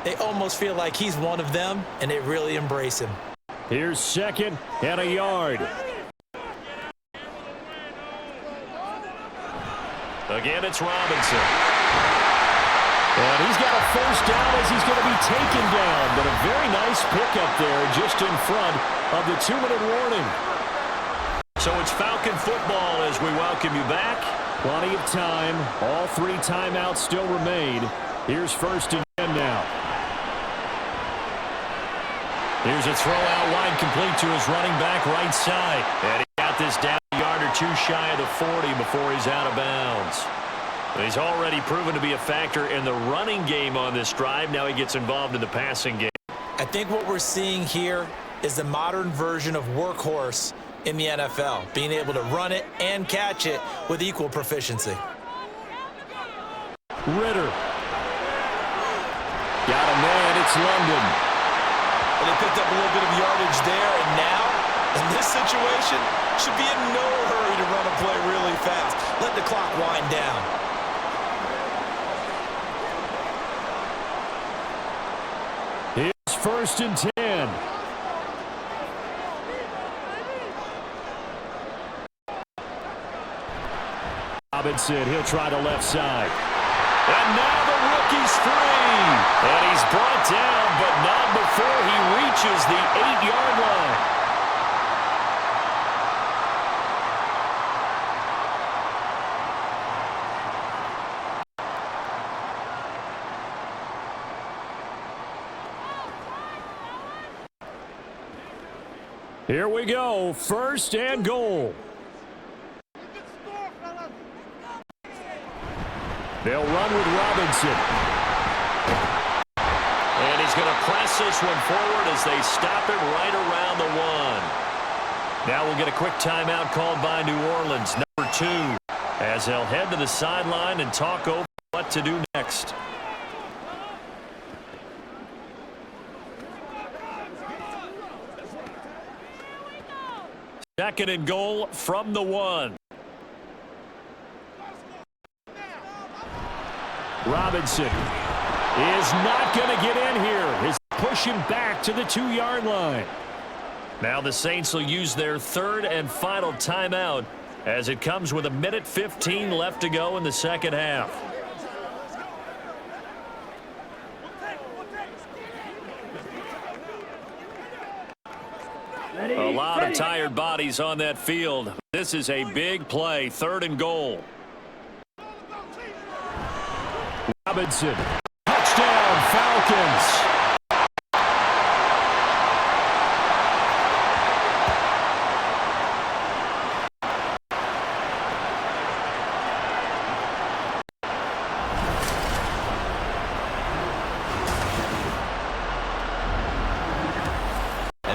they almost feel like he's one of them, and they really embrace him. Here's 2nd and a yard. Again, it's Robinson. And he's got a 1st down as he's going to be taken down. But a very nice pickup there just in front of the 2-minute warning. So it's Falcon football as we welcome you back. Plenty of time. All 3 timeouts still remain. Here's 1st and 10 now. Here's a throw out wide complete to his running back right side. And he got this down a yard or 2 shy of the 40 before he's out of bounds. But he's already proven to be a factor in the running game on this drive. Now he gets involved in the passing game. I think what we're seeing here is the modern version of workhorse in the NFL, being able to run it and catch it with equal proficiency. Ritter. Got a man, it's London. And they picked up a little bit of yardage there, and now, in this situation, should be in no hurry to run a play really fast. Let the clock wind down. Here's 1st and 10. Robinson, he'll try the left side. And now the rookie's free. And he's brought down, but not before he reaches the 8-yard line. Here we go. 1st and goal. They'll run with Robinson. And he's going to press this one forward as they stop it right around the 1. Now we'll get a quick timeout called by New Orleans, number 2, as they'll head to the sideline and talk over what to do next. Second and goal from the 1. Robinson is not going to get in here. He's pushing back to the 2-yard line. Now the Saints will use their third and final timeout as it comes with 1:15 left to go in the second half. A lot of tired bodies on that field. This is a big play, 3rd and goal. Robinson, touchdown Falcons.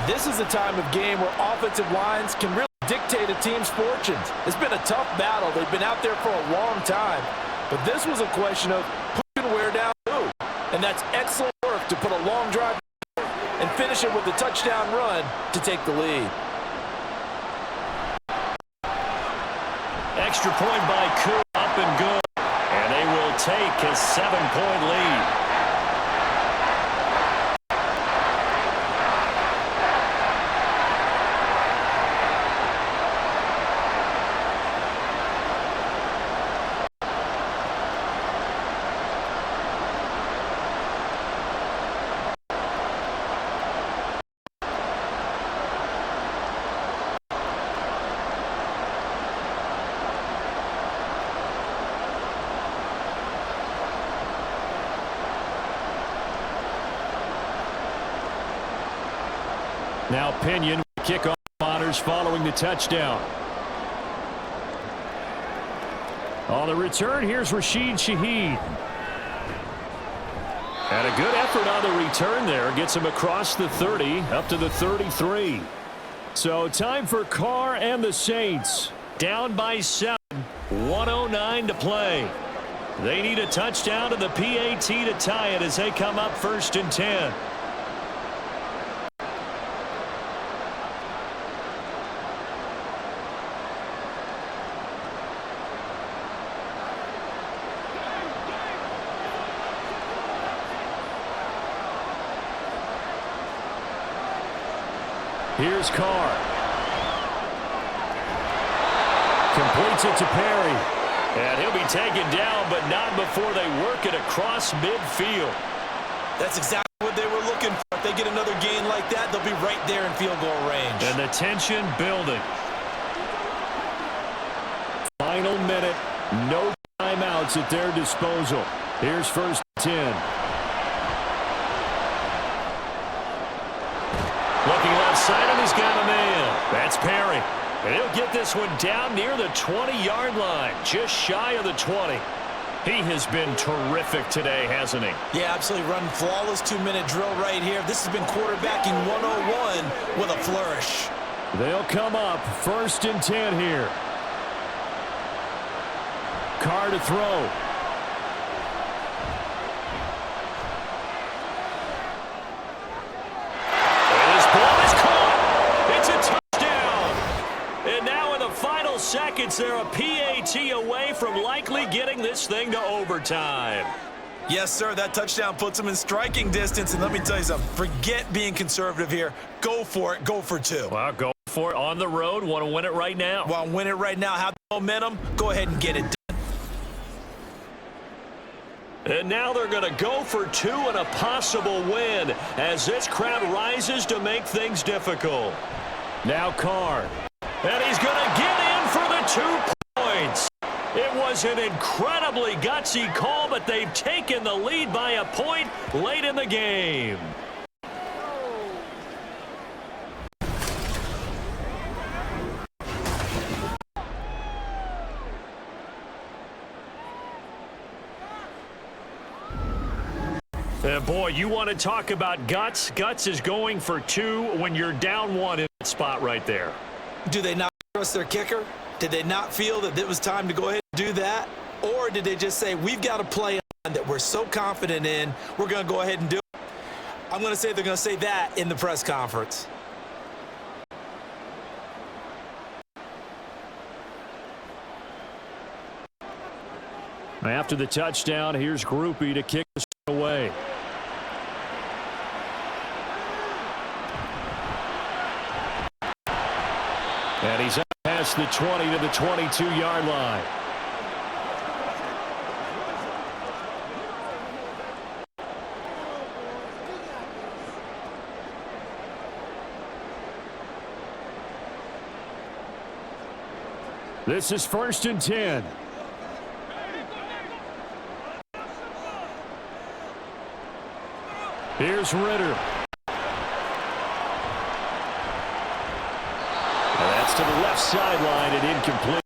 This is a time of game where offensive lines can really dictate a team's fortunes. It's been a tough battle. They've been out there for a long time. But this was a question of who can wear down who. And that's excellent work to put a long drive and finish it with a touchdown run to take the lead. Extra point by Koo, up and good. And they will take a 7-point lead. Now Pinion, kickoff honors following the touchdown. On the return, here's Rashid Shaheed. And a good effort on the return there. Gets him across the 30, up to the 33. So time for Carr and the Saints. Down by 7, 1:09 to play. They need a touchdown to the PAT to tie it as they come up 1st and 10. Here's Carr. Completes it to Perry. And he'll be taken down, but not before they work it across midfield. That's exactly what they were looking for. If they get another gain like that, they'll be right there in field goal range. And the tension building. Final minute. No timeouts at their disposal. Here's 1st and 10. Looking left side, and he's got a man. That's Perry. And he'll get this one down near the 20-yard line, just shy of the 20. He has been terrific today, hasn't he? Yeah, absolutely. Running flawless 2-minute drill right here. This has been quarterbacking 101 with a flourish. They'll come up 1st and 10 here. Carr to throw. Seconds, they're a PAT away from likely getting this thing to overtime. Yes, sir. That touchdown puts them in striking distance. And let me tell you something. Forget being conservative here. Go for it. Go for 2. Well, go for it on the road. Want to win it right now. Want to win it right now. Have the momentum. Go ahead and get it done. And now they're going to go for 2 and a possible win as this crowd rises to make things difficult. Now Carr. And he's going to get in for the 2 points. It was an incredibly gutsy call, but they've taken the lead by a point late in the game. And boy, you want to talk about guts. Guts is going for 2 when you're down 1 in that spot right there. Do they not trust their kicker? Did they not feel that it was time to go ahead and do that? Or did they just say, we've got a play on that we're so confident in, we're going to go ahead and do it? I'm going to say they're going to say that in the press conference. After the touchdown, here's Groupie to kick this away. And he's up past the 20 to the 22-yard line. This is 1st and 10. Here's Ritter. And that's to the left sideline and incomplete.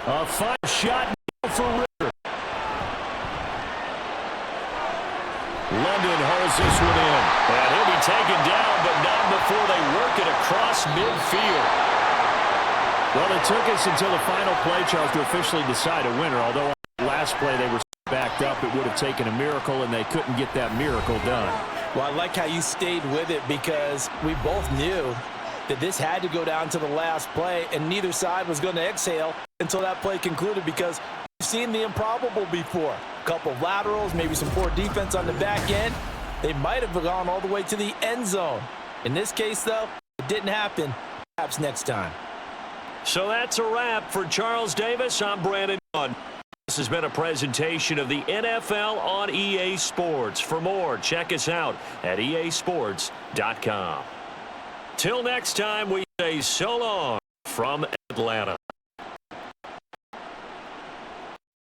A 5-shot for Ritter. London holds this one in. And he'll be taken down, but not before they work it across midfield. Well, it took us until the final play, Charles, to officially decide a winner. Although on the last play they were backed up, it would have taken a miracle, and they couldn't get that miracle done. Well, I like how you stayed with it because we both knew that this had to go down to the last play, and neither side was going to exhale until that play concluded because we've seen the improbable before. A couple of laterals, maybe some poor defense on the back end. They might have gone all the way to the end zone. In this case, though, it didn't happen. Perhaps next time. So that's a wrap for Charles Davis. I'm Brandon Gunn. This has been a presentation of the NFL on EA Sports. For more, check us out at easports.com. Till next time, we say so long from Atlanta.